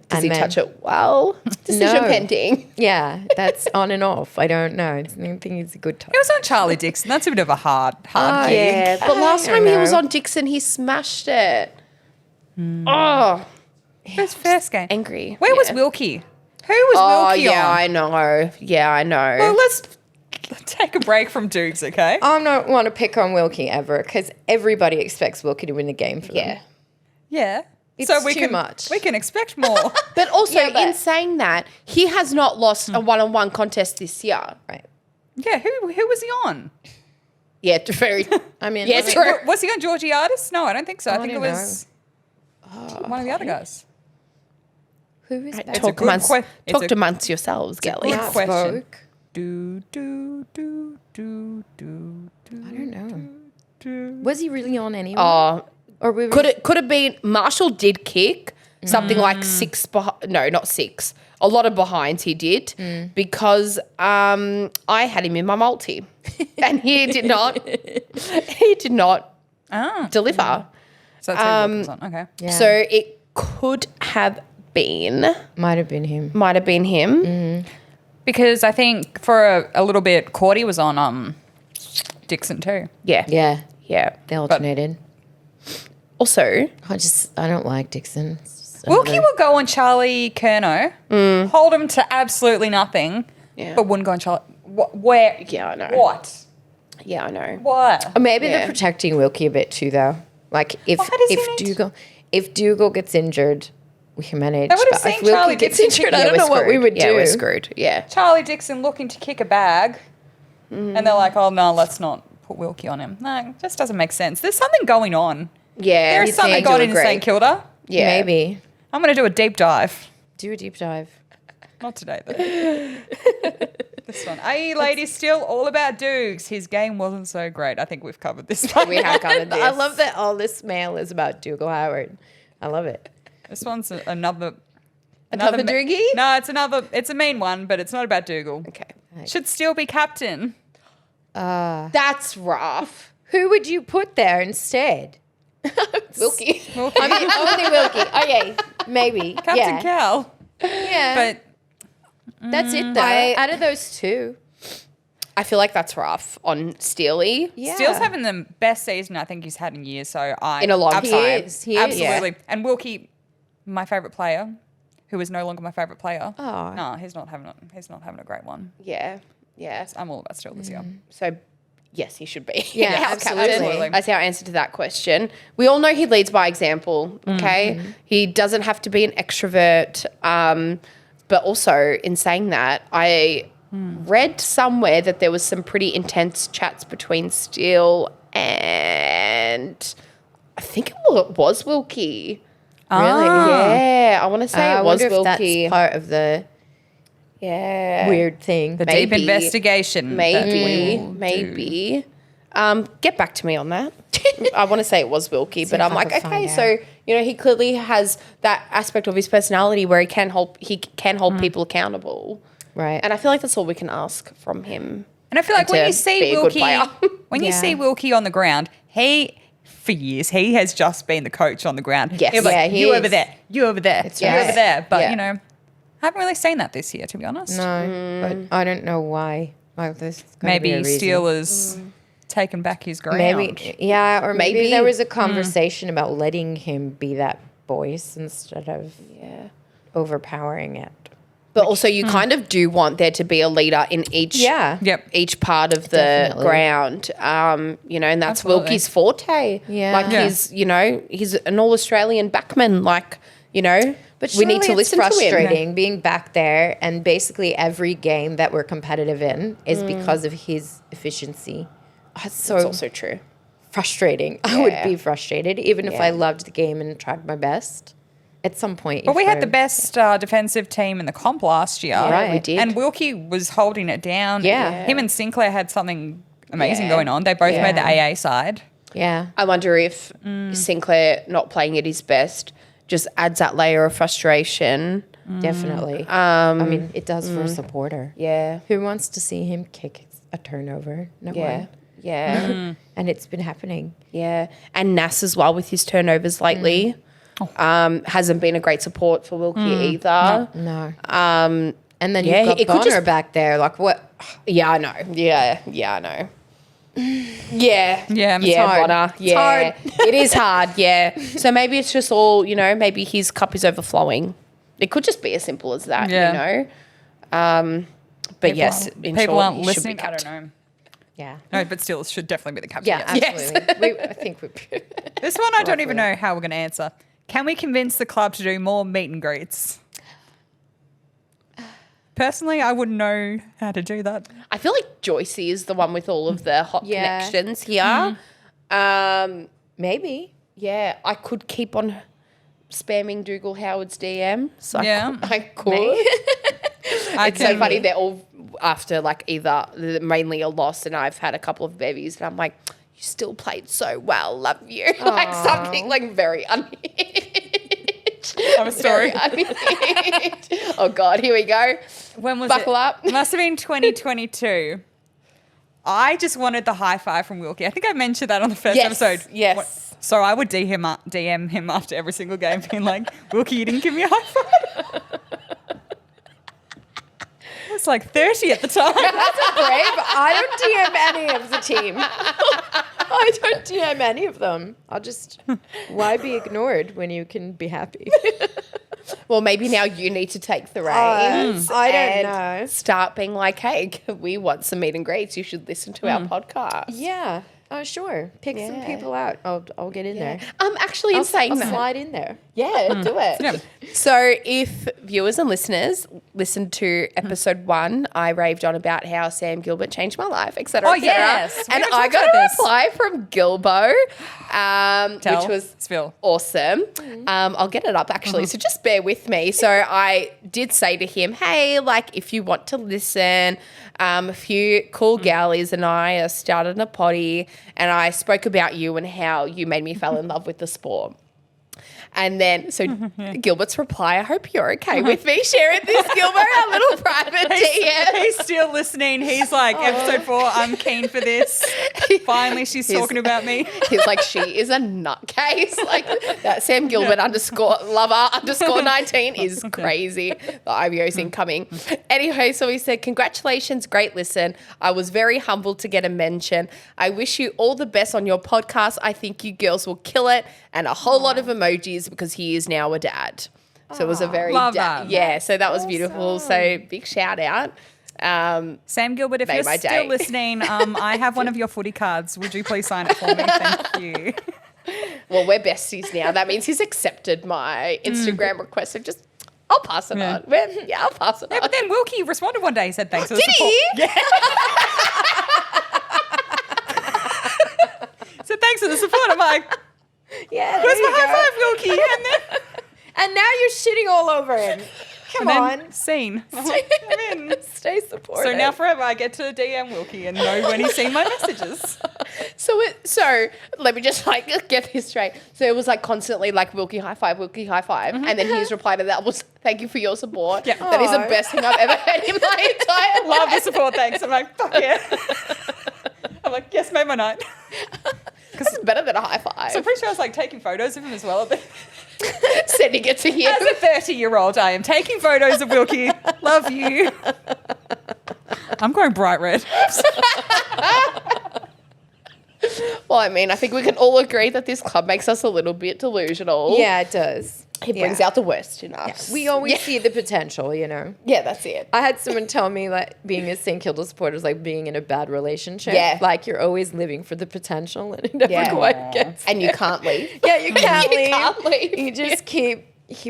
Does he And then- touch it well? Decision No. pending. Yeah, that's on and off. I don't know. I think he's a good touch. It was on Charlie Dixon. That's a bit of a hard gig. Yeah, but last I time he was know. on Dixon, he smashed it. Oh, His first game. angry. Where was Yeah. Wilkie? Who was Oh, Wilkie yeah, on? I know. Yeah, I know. Well, let's take a break from Dukes, okay? I don't want to pick on Wilkie ever because everybody expects Wilkie to win the game for yeah. them. Yeah. It's so we too can, much. We can expect more. But also, Yeah, but- in saying that, he has not lost a one-on-one contest this year. Right. Yeah, who was he on? Yeah, very. I mean, Yeah, I mean, true. Was he on Georgiades? No, I don't think so. I think it don't was one of the other guys. who is that? a Talk good amongst, que- it's talk a- amongst yourselves, Gelly. good Matt question. Spoke. Do, do, do, do, do, do. I don't know. Do. Was he really on anyway? Oh, Or we could have been Marshall did kick something like 6 no, not 6. A lot of behinds he did because I had him in my multi and he did not Oh. deliver. So that's who Wilkins on. Okay. Yeah. So it could have been Might have been him. him. Because I think for a little bit, Cordy was on Dixon too. Yeah. Yeah. Yeah. They alternated. Also, I don't like Dixon. It's Wilkie another- will go on Charlie Curnow, hold him to absolutely nothing, Yeah. but wouldn't go on Charlie. Where? Yeah, I know. What? yeah, I know. What? Maybe Yeah. they're protecting Wilkie a bit too, though. Like if Why does he need if Dougal gets injured, we can manage. They would have But if seen Wilkie Charlie gets Dixon injured, kick- I don't we're know what we screwed. would Yeah, do. we're screwed. Yeah. Charlie Dixon looking to kick a bag, and they're like, "Oh no, let's not put Wilkie on him." No, it just doesn't make sense. There's something going on. Yeah. There's something I do going on in agree. St Kilda. Yeah. Maybe I'm going to do a deep dive. do a deep dive. Not today, though. This one. Are you ladies still all about Dukes? His game wasn't so great. I think we've covered this one. We have covered this. I love that all this mail is about Dougal Howard. I love it. This one's another Another me- Doogie? No, it's a mean one, but it's not about Dougal. Okay. Should still be captain. That's rough. Who would you put there instead? Wilkie. I mean, only Wilkie. Okay, maybe. Captain yeah. Cal. Yeah. But That's it, though. Out of those two. I feel like that's rough on Steely. Yeah. Steele's having the best season I think he's had in years. So In a long abs- time. He is. Absolutely. And Wilkie, my favourite player, who is no longer my favourite player. Oh. No, he's not having a great one. Yeah. Yeah. I'm all about Steele this year. So, yes, he should be. Yeah, Our absolutely. Absolutely. That's our answer to that question. We all know he leads by example, okay? He doesn't have to be an extrovert. But also, in saying that, I read somewhere that there was some pretty intense chats between Steele and I think it was Wilkie. Really? Yeah, I want to say it was wonder if Wilkie. that's part of the weird thing. The deep Maybe. investigation. that we will do. Maybe. Get back to me on that. I want to say it was Wilkie, but if I'm I like, can okay, find so he clearly has that aspect of his personality where he can hold people accountable, Right. and I feel like that's all we can ask from him. And I feel like when to you see be a good Wilkie, player. when you Yeah. see Wilkie on the ground, for years, he has just been the coach on the ground. Yes. He'll be like, Yeah, he you is. over there, you over there, you right. over there. But, Yeah. I haven't really seen that this year, to be honest. No, but I don't know why. Like, there's gotta be a Maybe reason. Steele has taken back his ground. Maybe, yeah, or maybe Maybe. there was a conversation about letting him be that voice instead of overpowering it. But also, you kind of do want there to be a leader in each Yep. each part of the Definitely. ground. And that's Absolutely. Wilkie's forte. Yeah. Like Yeah. he's an all-Australian backman. But we need surely to it's listen to him. frustrating being back there, and basically every game that we're competitive in is because of his efficiency. Oh, it's so It's also true. frustrating. I would be frustrated, even if I loved the game and tried my best. At some point, But we if had the we're- best defensive team in the comp last year. Right. we did. And Wilkie was holding it down. Yeah. Him and Sinclair had something amazing Yeah. going on. They both made the Yeah. AA side. Yeah, I wonder if Sinclair not playing at his best just adds that layer of frustration. definitely. I mean, it does for a supporter. Yeah. Who wants to see him kick a turnover? No Yeah. one. Yeah. And it's been happening. Yeah. And Nas as well with his turnovers lately. Hasn't been a great support for Wilkie either. No. And then yeah, you've got it could Bonner just- back there. Like, what? Yeah, I know. Yeah, I know. Yeah. Yeah, it's yeah, hard. Bonner. It's Yeah. hard. It is hard, yeah. So maybe it's just all, maybe his cup is overflowing. It could just be as simple as that, Yeah. But yes, in People short, aren't he should be listening. I kept. don't know. Yeah. No, but still, it should definitely be the captain. Yeah, yes. absolutely. I think we. This one I don't even know how we're going to answer. Can we convince the club to do more meet and greets? Personally, I wouldn't know how to do that. I feel like Joycey is the one with all of the hot Yeah. connections here. Maybe. Yeah, I could keep on spamming Dougal Howard's DM. So Yeah. I could. It's so can- funny. They're all after either mainly a loss, and I've had a couple of bevies, and I'm like, you still played so well, love you. Like something very unhinged. Have a story. Very unhinged. Oh God, here we go. When was Buckle it? up. It must have been 2022. I just wanted the high five from Wilkie. I think I mentioned that on the first Yes, episode. yes. So I would DM him after every single game, being like, Wilkie, you didn't give me a high five. I was like 30 at the time. Brave. I don't DM any of the team. I don't DM any of them. I'll just. Why be ignored when you can be happy? Well, maybe now you need to take the reins. I don't and know. Start being like, hey, we want some meet and greets. You should listen to our podcast. Yeah. Oh, sure. Pick some Yeah. people out. I'll get in there. Actually, in saying I'll that, slide in there. yeah, do it. Yeah. So, if viewers and listeners listened to episode 1, I raved on about how Sam Gilbert changed my life, etc. Oh, et cetera. yes. We And haven't I talked got about a this. reply from Gilbo, Tell. which was Spill. awesome. I'll get it up actually, so just bear with me. So I did say to him, hey, if you want to listen, a few cool galleys and I started a potty, and I spoke about you and how you made me fall in love with the sport. And then, so Gilbert's reply, I hope you're okay with me sharing this, Gilbert, our little private DM. He's still listening. He's like, episode 4, I'm keen for this. Finally, she's talking about me. He's like, she is a nutcase. That Sam Gilbert _lover_19 is crazy. The IBO's incoming. Anyway, so he said, congratulations, great listen. I was very humbled to get a mention. I wish you all the best on your podcast. I think you girls will kill it. And a whole lot of emojis because he is now a dad. So it was a very Love that. Yeah, so that was beautiful. So big shout out. Sam Gilbert, if Made you're my still day. listening, I have one of your footy cards. Would you please sign it for me? Thank you. Well, we're besties now. That means he's accepted my Instagram request. So just I'll pass it Yeah. on. Yeah, I'll pass it Yeah, on. but then Wilkie responded one day. He said, thanks for the Did support. he? Yeah. He said, thanks for the support. I'm like, Yeah. where's there my you high go. five, Wilkie? And then, And now you're shitting all over him. Come and on. then scene. I'm in. Stay supportive. So now forever I get to DM Wilkie and know when he's seen my messages. So let me just like get this straight. So it was like constantly like Wilkie high five, and then his reply to that was thank you for your support. Yeah. That is the Aw. best thing I've ever heard in my entire life. Love the support, thanks. I'm like, fuck yeah. I'm like, yes, made my night. This is better than a high five. So I'm pretty sure I was like taking photos of him as well. Sending it to him. As a 30-year-old, I am taking photos of Wilkie. Love you. I'm going bright red. Well, I mean, I think we can all agree that this club makes us a little bit delusional. Yeah, it does. It brings out the worst in us. We always see the potential, you know. Yeah, that's it. I had someone tell me that being a St Kilda supporter is like being in a bad relationship. Yeah. Like you're always living for the potential and it never Yeah. quite gets And you can't leave. Yeah, you can't You leave. can't leave. You just keep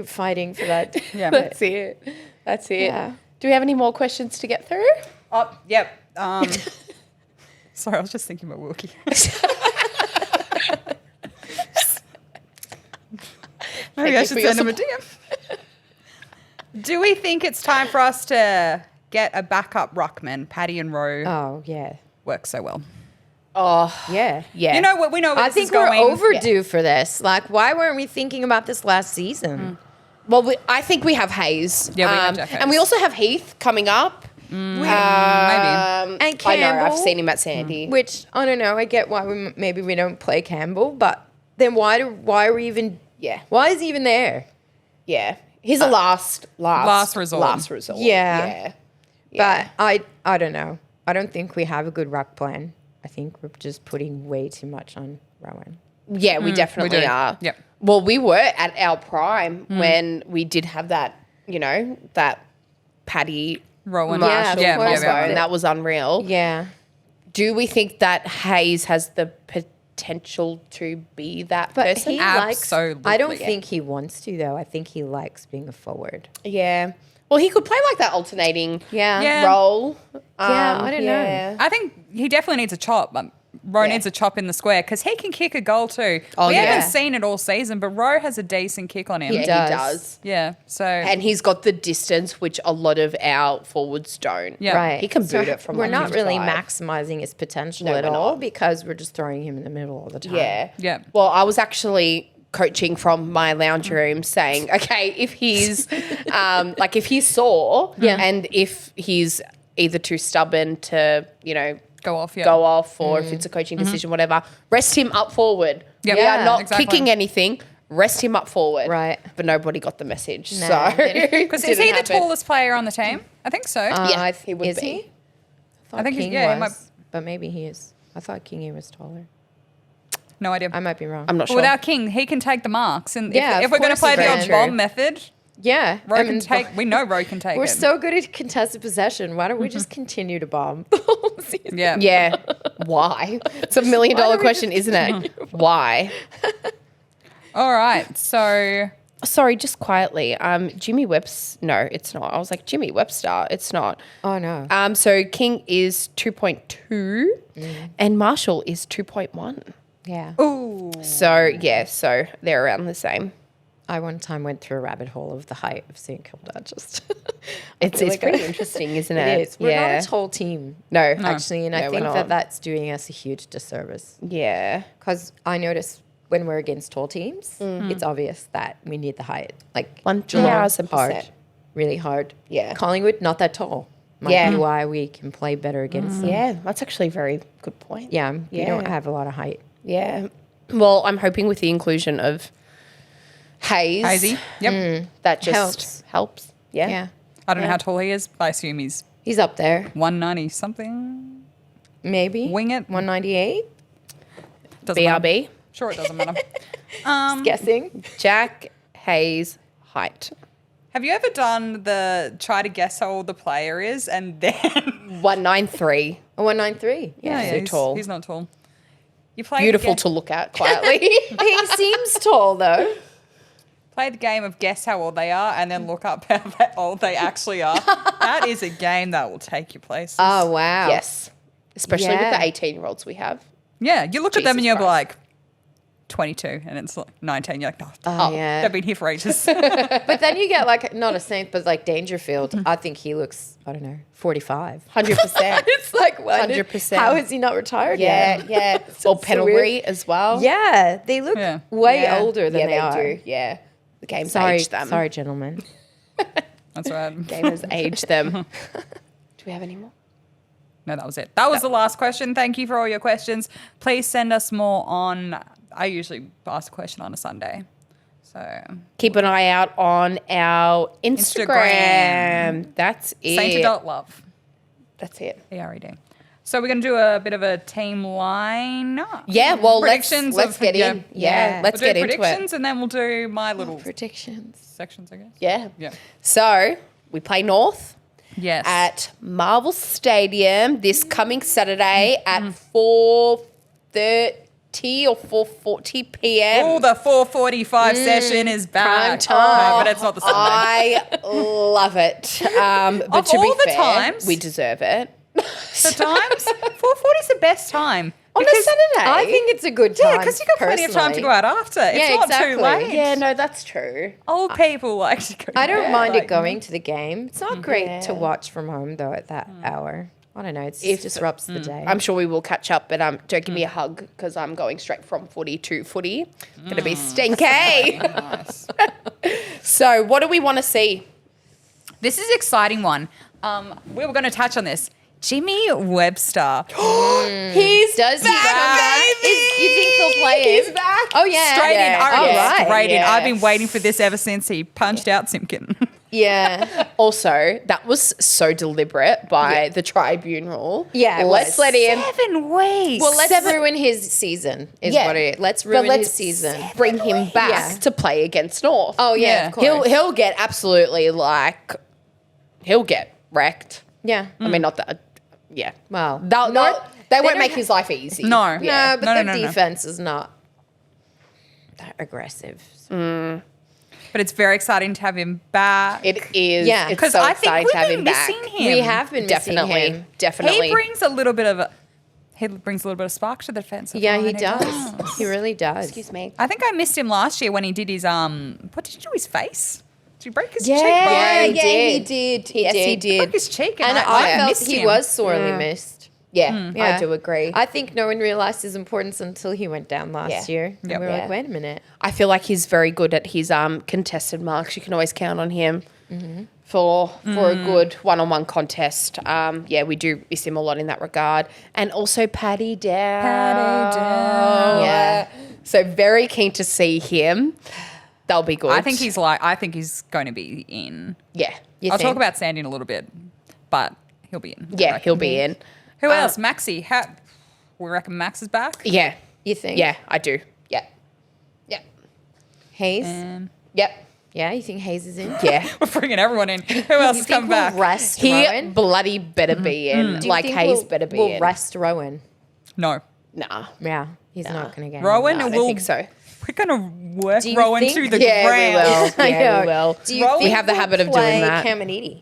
fighting for that. Yeah. That's it. That's it. Yeah. Do we have any more questions to get through? Oh, yep. Sorry, I was just thinking about Wilkie. Maybe I you should for your send him a DM. Do we think it's time for us to get a backup ruckman? Paddy and Rowe Oh, yeah. work so well. Oh, Yeah. yeah. You know what? We know where I this think is going. we're overdue for this. Like, why weren't we thinking about this last season? Well, I think we have Hayes. Yeah, we have Jack Hayes. And we also have Heath coming up. Maybe. And I know, I've Campbell? seen him at Sandy. Which, I don't know, I get why maybe we don't play Campbell, but then why are we even... Yeah. Why is he even there? Yeah. He's a last resort. Last resort. Yeah. Yeah. But I don't know. I don't think we have a good ruck plan. I think we're just putting way too much on Rowan. Yeah, we definitely do. are. Yep. Well, we were at our prime when we did have that, you know, that Paddy Rowan. Marshall Yeah, of course. combo, and that was unreal. Yeah. Do we think that Hayes has the potential to be that But person? he Absolutely. likes... I don't think he wants to, though. I think he likes being a forward. Yeah. Well, he could play like that alternating Yeah. role. I don't know. I think he definitely needs a chop. Rowe Yeah. needs a chop in the square because he can kick a goal too. Oh, we yeah. haven't seen it all season, but Rowe has a decent kick on him. Yeah, does. he does. Yeah, so And he's got the distance, which a lot of our forwards don't. Yeah. Right. He can boot it from We're like not really 55. maximizing his potential No, at we're all not. because we're just throwing him in the middle all the time. Yeah. Yeah. Well, I was actually coaching from my lounge room saying, okay, if he's like if he's sore and if he's either too stubborn to, you know, go off. Yeah. go off or if it's a coaching decision, whatever, rest him up forward. Yep. We Yeah, are not exactly. kicking anything. Rest him up forward. Right. But nobody got the message. No, so Because is didn't he the happen. tallest player on the team? I think so. Yeah, he would is be. he? I think he's- King yeah, he was, but maybe he is. I thought Kingy was taller. No idea. I might be wrong. I'm not But sure. without King, he can take the marks. And Yeah, if of we're going to course play he the can. odd True. bomb method, Yeah. Rowe I can mean, take. We know Rowe can take We're it. so good at contested possession. Why don't we just continue to bomb? Yeah. Yeah. Why? It's $1 million Why don't we question, isn't it? Why? All right. So Sorry, just quietly. Jimmy Webster. No, it's not. I was like, Jimmy Webster. It's not. Oh, no. So King is 2.2 and Marshall is 2.1. Yeah. ooh, So, yeah, so they're around the same. I one time went through a rabbit hole of the height of St Kilda. Just It's like pretty interesting, isn't it? it is. We're not a tall team, No. actually, and I No, we're think not. that that's doing us a huge disservice. Yeah. Because I notice when we're against tall teams, it's obvious that we need the height. Like 1000%. hard, really hard. Yeah. Collingwood, not that tall. Might Yeah. be why we can play better against them. Yeah, that's actually a very good point. Yeah, we don't Yeah. have a lot of height. Yeah. Well, I'm hoping with the inclusion of Hayes. Hazy. Yep. That just helps. Yeah. Yeah, I don't know how tall he is, but I assume he's he's up there. 190 something. Maybe Wing it. 198. Doesn't matter. BRB. Sure, it doesn't matter. Guessing. Jack Hayes height. Have you ever done the try to guess how old the player is and then 193. A 193. Yeah, so tall. He's not tall. You play Beautiful to look at quietly. he seems tall though. play the game of guess how old they are and then look up how old they actually are. That is a game that will take you places. Oh, wow. Yes. Especially with Yeah. the 18-year-olds we have. Yeah, you look at them and Jesus you're Christ. like 22 and it's like 19. You're like, oh, Oh, yeah. they've been here for ages. But then you get like, not a Saint, but like Dangerfield. I think he looks, I don't know, 45. 100%. It's like, 100%. how is he not retired Yeah, yet? yeah. So Or Pendlebury weird. as well. Yeah, they look way Yeah. older than yeah, they are. do. Yeah. The game's Sorry, aged them. sorry, gentlemen. That's right. Game has aged them. Do we have any more? No, that was it. That was the last question. Thank you for all your questions. Please send us more on. I usually ask a question on a Sunday. So Keep an eye out on our Instagram. That's it. Sainted Love. That's it. ERED. So we're going to do a bit of a team line. Yeah, well, Predictions let's of- get yeah. in. Yeah, let's We'll get do into predictions it. and then we'll do my little Predictions. sections, I guess. Yeah. Yeah. So we play North Yes. at Marvel Stadium this coming Saturday at 4:30 or 4:40 p.m. Oh, the 4:45 session is back. time. No, but it's not the Sunday. I love it. But Of to all be the fair, times- we deserve it. The times? 4:40 is the best time. On a Because- Saturday. I think it's a good time. Yeah, because you got plenty of time to go out after. It's Yeah, not exactly. too late. Yeah, no, that's true. Old people like to go. I don't to mind bed, it going to the game. It's not great to Yeah. watch from home though at that hour. I don't know. It If- disrupts the day. I'm sure we will catch up, but don't give me a hug because I'm going straight from footy to footy. Gonna be stinky. Nice. So, what do we want to see? This is an exciting one. We were going to touch on this. Jimmy Webster. He's Does he back, go? baby. You think they'll play him? He's back. Oh yeah, Straight in. Yeah. I reckon Oh, right. straight in. Yeah. I've been waiting for this ever since he punched out Simpkin. Yeah. Also, that was so deliberate by the tribunal. Yeah, it let's was. let him. 7 weeks. Well, let's ruin his season. Is Yeah. what it is. Let's But ruin let's his season. bring him back Yeah. to play against North. Oh yeah, Yeah. of course. he'll get absolutely he'll get wrecked. yeah. I mean, not that. Yeah. Well, They won't don't make ha- his life easy. No. Yeah. No, but No, their no, no, no. defense is not that aggressive. But it's very exciting to have him back. It is. Yeah. It's Because so I think exciting we've to have been him back. missing him. We have been Definitely. missing him. Definitely. He brings a little bit of spark to the defensive Yeah, line. he does. He really does. Excuse me. I think I missed him last year when he did his what did he do his face? Did he break his Yeah, cheekbone? yeah, he did. Yes, he Broke did. his cheek, and And I I felt missed he him. was sorely missed. Yeah, Yeah. I do agree. I think no one realized his importance until he went down last Yeah. year. And Yep. we were Yeah. like, wait a minute. I feel like he's very good at his contested marks. You can always count on him for a good one-on-one contest. Yeah, we do miss him a lot in that regard. And also Paddy Dow. Paddy Dow. Yeah. So very keen to see him. They'll be good. I think he's going to be in. Yeah. You I'll think? talk about Sandy in a little bit, but he'll be in. Yeah, he'll be in. Who else? Maxi. We reckon Max is back. Yeah. You think? Yeah, I do. Yeah. Yeah. Hayes? Yep. Yeah, you think Hayes is in? Yeah. We're bringing everyone in. Who else You is think coming we'll back? rest He Rowan? bloody better be in. Do you Like think Hayes we'll, better be we'll in. rest Rowan? No. Nah. Yeah, he's not going to get Rowan No, I will. don't think so. We're going to work Do you Rowan think- to the Yeah, ground. we will. I Yeah, know. we will. Do you Rowan- think We have the we'll habit of doing play that. Caminiti?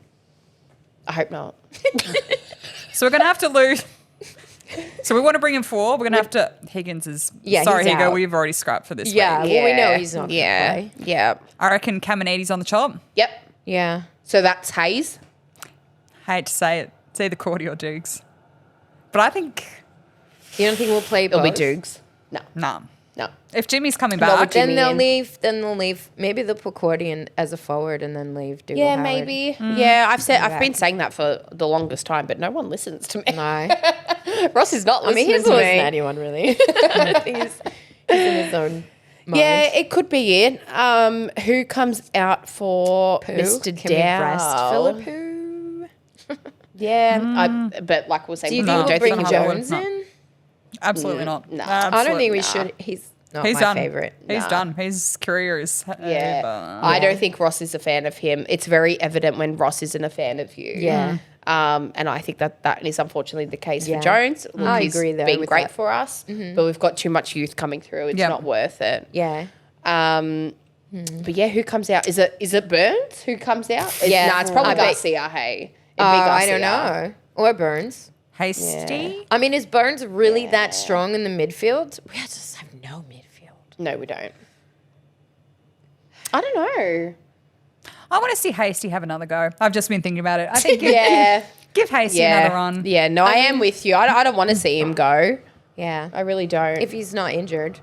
I hope not. So we're going to have to lose. So we want to bring in 4. We're going to have to. Higgins is. Yeah, sorry, he's Higo. out. We've already scrapped for this Yeah, week. well, we know he's not going to Yeah. play. Yeah. I reckon Caminiti's on the chop. Yep. Yeah. So that's Hayes. Hate to say it. It's either Cordy or Dukes. But I think. You don't think we'll play It'll both? be Dukes. No. Nah. No. If Jimmy's coming No, back. Jimmy Then in. they'll leave. Maybe they'll put Cordy in as a forward and then leave Dougal Yeah, Howard. maybe. Yeah, I've Yeah. been saying that for the longest time, but no one listens to me. No. Ross is not I mean, listening he doesn't to listen me. to anyone really. I think he's in his own mind. Yeah, it could be it. Who comes out for Pooh? Mr. Can we rest Dow? Phillip Pooh? Yeah, but like we'll say, Do you I think we'll don't bring think he'll- Jones No. in? Absolutely not. no. Absolutely. I don't think we Nah. should. He's not He's my done. favorite. He's Nah. done. His career is Yeah. over. I don't think Ross is a fan of him. It's very evident when Ross isn't a fan of you. Yeah. And I think that is unfortunately the case Yeah. for Jones. Look, I he's agree there been with great that. for us, but we've got too much youth coming through. It's Yeah. not worth it. Yeah. But yeah, who comes out? Is it Burns who comes out? Yeah. It's probably I bet- Garcia, hey. It'd be I don't Garcia. know. Or Burns. Hasty. I mean, is Burns really that strong in the midfield? We just have no midfield. No, we don't. I don't know. I want to see Hasty have another go. I've just been thinking about it. I think Yeah. give Hasty another run. Yeah, no, I am with you. I don't want to see him go. Yeah. I really don't. If he's not injured.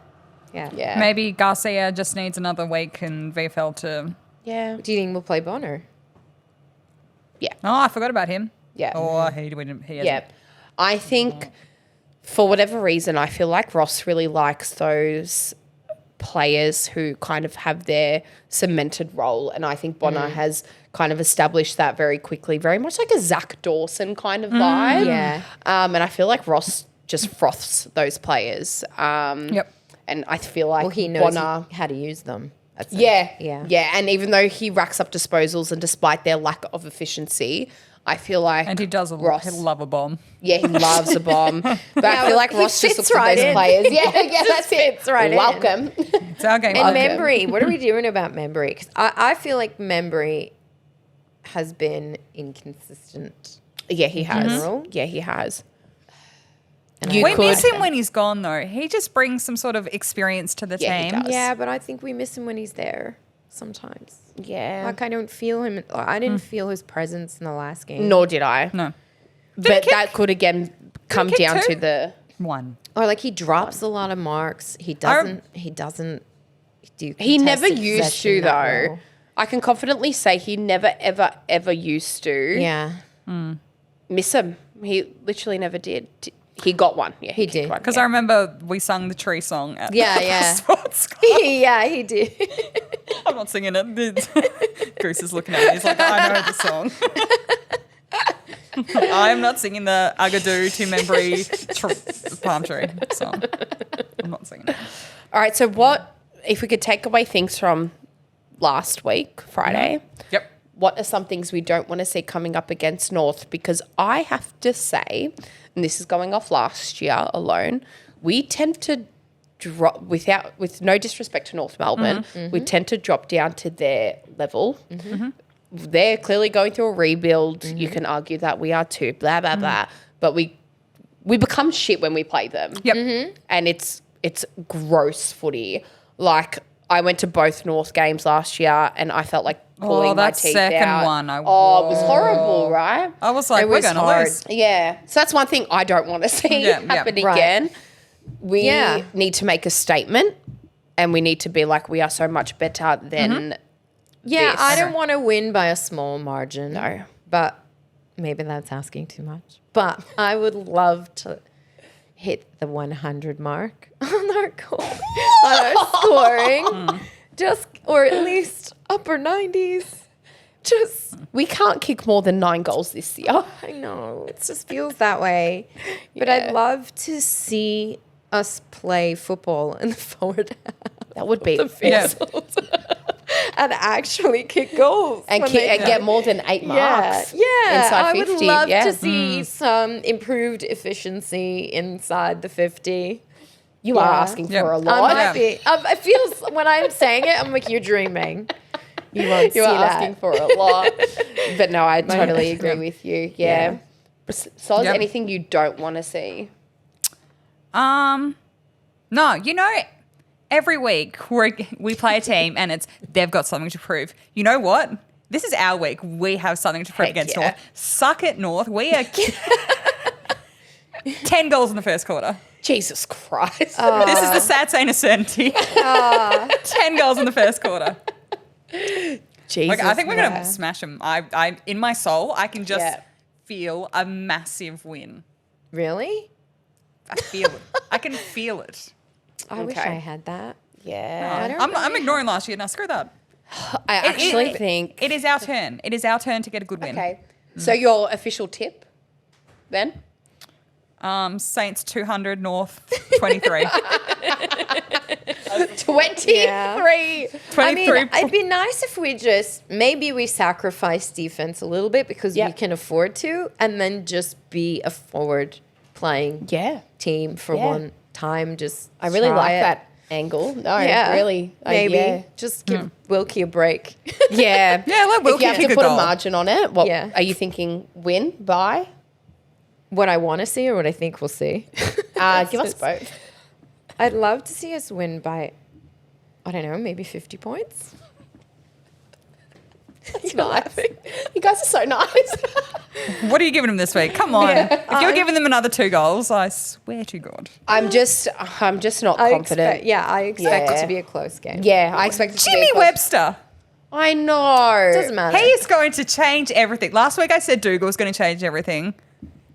Yeah. yeah. Maybe Garcia just needs another week and VFL to... Yeah. Do you think we'll play Bonner? Oh, I forgot about him. Yeah. Or he hasn't. Yeah. I think for whatever reason, I feel like Ross really likes those players who kind of have their cemented role. And I think Bonner has kind of established that very quickly, very much like a Zach Dawson kind of vibe. Yeah. And I feel like Ross just froths those players. Yep. And I feel like Well, he knows Bonner... how to use them. That's it. Yeah. And even though he racks up disposals and despite their lack of efficiency, I feel like And he does Ross. he'll love a bomb. Yeah, he loves a bomb. But I feel like he Ross just fits looks at right those in. players. Yeah, that's it. fits right in. Welcome. It's our game. And plan. Membry, what are we doing about Membry? Because I feel like Membry has been inconsistent. Yeah, he has. general. Yeah, he has. And You We could- miss him when he's gone, though. He just brings some sort of experience to the Yeah, he team. does. Yeah, but I think we miss him when he's there sometimes. Yeah. Like I don't feel him. I didn't feel his presence in the last game. Nor did I. No. But that could again come kick down two? to the... One. Or like he drops a lot of marks. He doesn't. He doesn't do. He never contested used possession to, that though. well. I can confidently say he never, ever, ever used to Yeah, miss him. He literally never did. He got one. Yeah, He kicked did. one. Because Yeah. I remember we sung the tree song at Yeah. sports club. yeah, he did. I'm not singing it. Goose is looking at me. He's like, I know the song. I am not singing the Agadoo Tim Membry palm tree song. I'm not singing it. All right, so what, if we could take away things from last week, Friday, Yep. what are some things we don't want to see coming up against North? Because I have to say, and this is going off last year alone, we tend to drop, with no disrespect to North Melbourne, we tend to drop down to their level. They're clearly going through a rebuild. You can argue that we are too, blah, blah, blah. But we become shit when we play them. Yep. And it's gross footy. Like, I went to both North games last year and I felt like pulling my that teeth second out. one, it was horrible, right? I was like, It we're was going to hard. lose. Yeah. So that's one thing I don't want to see Yeah, yeah. happen Right. again. We Yeah. need to make a statement and we need to be like, we are so much better than Yeah, this. I don't want to win by a small margin. No. But maybe that's asking too much. But I would love to hit the 100 mark on our goal, on our scoring. Just, or at least upper 90s. Just, we can't kick more than 9 goals this year. I know, it just feels that way. But Yeah. I'd love to see us play football in the forward half. That would be Yeah. And actually kick goals. and when they and go. get more than 8 marks. Yeah, inside I 50. would love yeah. to see some improved efficiency inside the 50. You are Yeah. asking Yeah. for a I lot. might be. It feels when I'm saying it, I'm like, you're dreaming. You won't see You are that. asking for a lot. But no, I totally agree Yeah. with you. Yeah. So is Yep. anything you don't want to see? No, every week we play a team and they've got something to prove. You know what? This is our week. We have something to prove Heck against yeah. North. Suck it, North. We are 10 goals in the first quarter. Jesus Christ. This is the sad saying of certainty. 10 goals in the first quarter. Jesus. Like, I think we're yeah. going to smash them. I in my soul, I can just Yeah. feel a massive win. Really? I feel it. I can feel it. I wish Okay. I had that. Yeah. I don't I'm ignoring last year. Now screw that. I actually think. It is our turn. It is our turn to get a good win. Okay. So your official tip then? Saints 200 North 23. 23. Yeah. 23. I mean, it'd be nice if we maybe we sacrifice defense a little bit because Yeah. we can afford to, and then just be a forward playing Yeah. team for Yeah. one time. Just I really try like it. that. angle. No, Yeah, really. maybe just give Wilkie a break. Yeah. Yeah, let If Wilkie you have kick to a put a goal. margin on it, what Yeah. are you thinking? Win, buy? What I want to see or what I think we'll see. Give us both. I'd love to see us win by, I don't know, maybe 50 points. That's nice. You guys are so nice. What are you giving them this week? Come on. If you're giving them another 2 goals, I swear to God. I'm just not confident. I expect it Yeah. to be a close game. Yeah, I expect it to be Jimmy close. Webster. I know. Doesn't matter. He is going to change everything. Last week I said Dougal was going to change everything.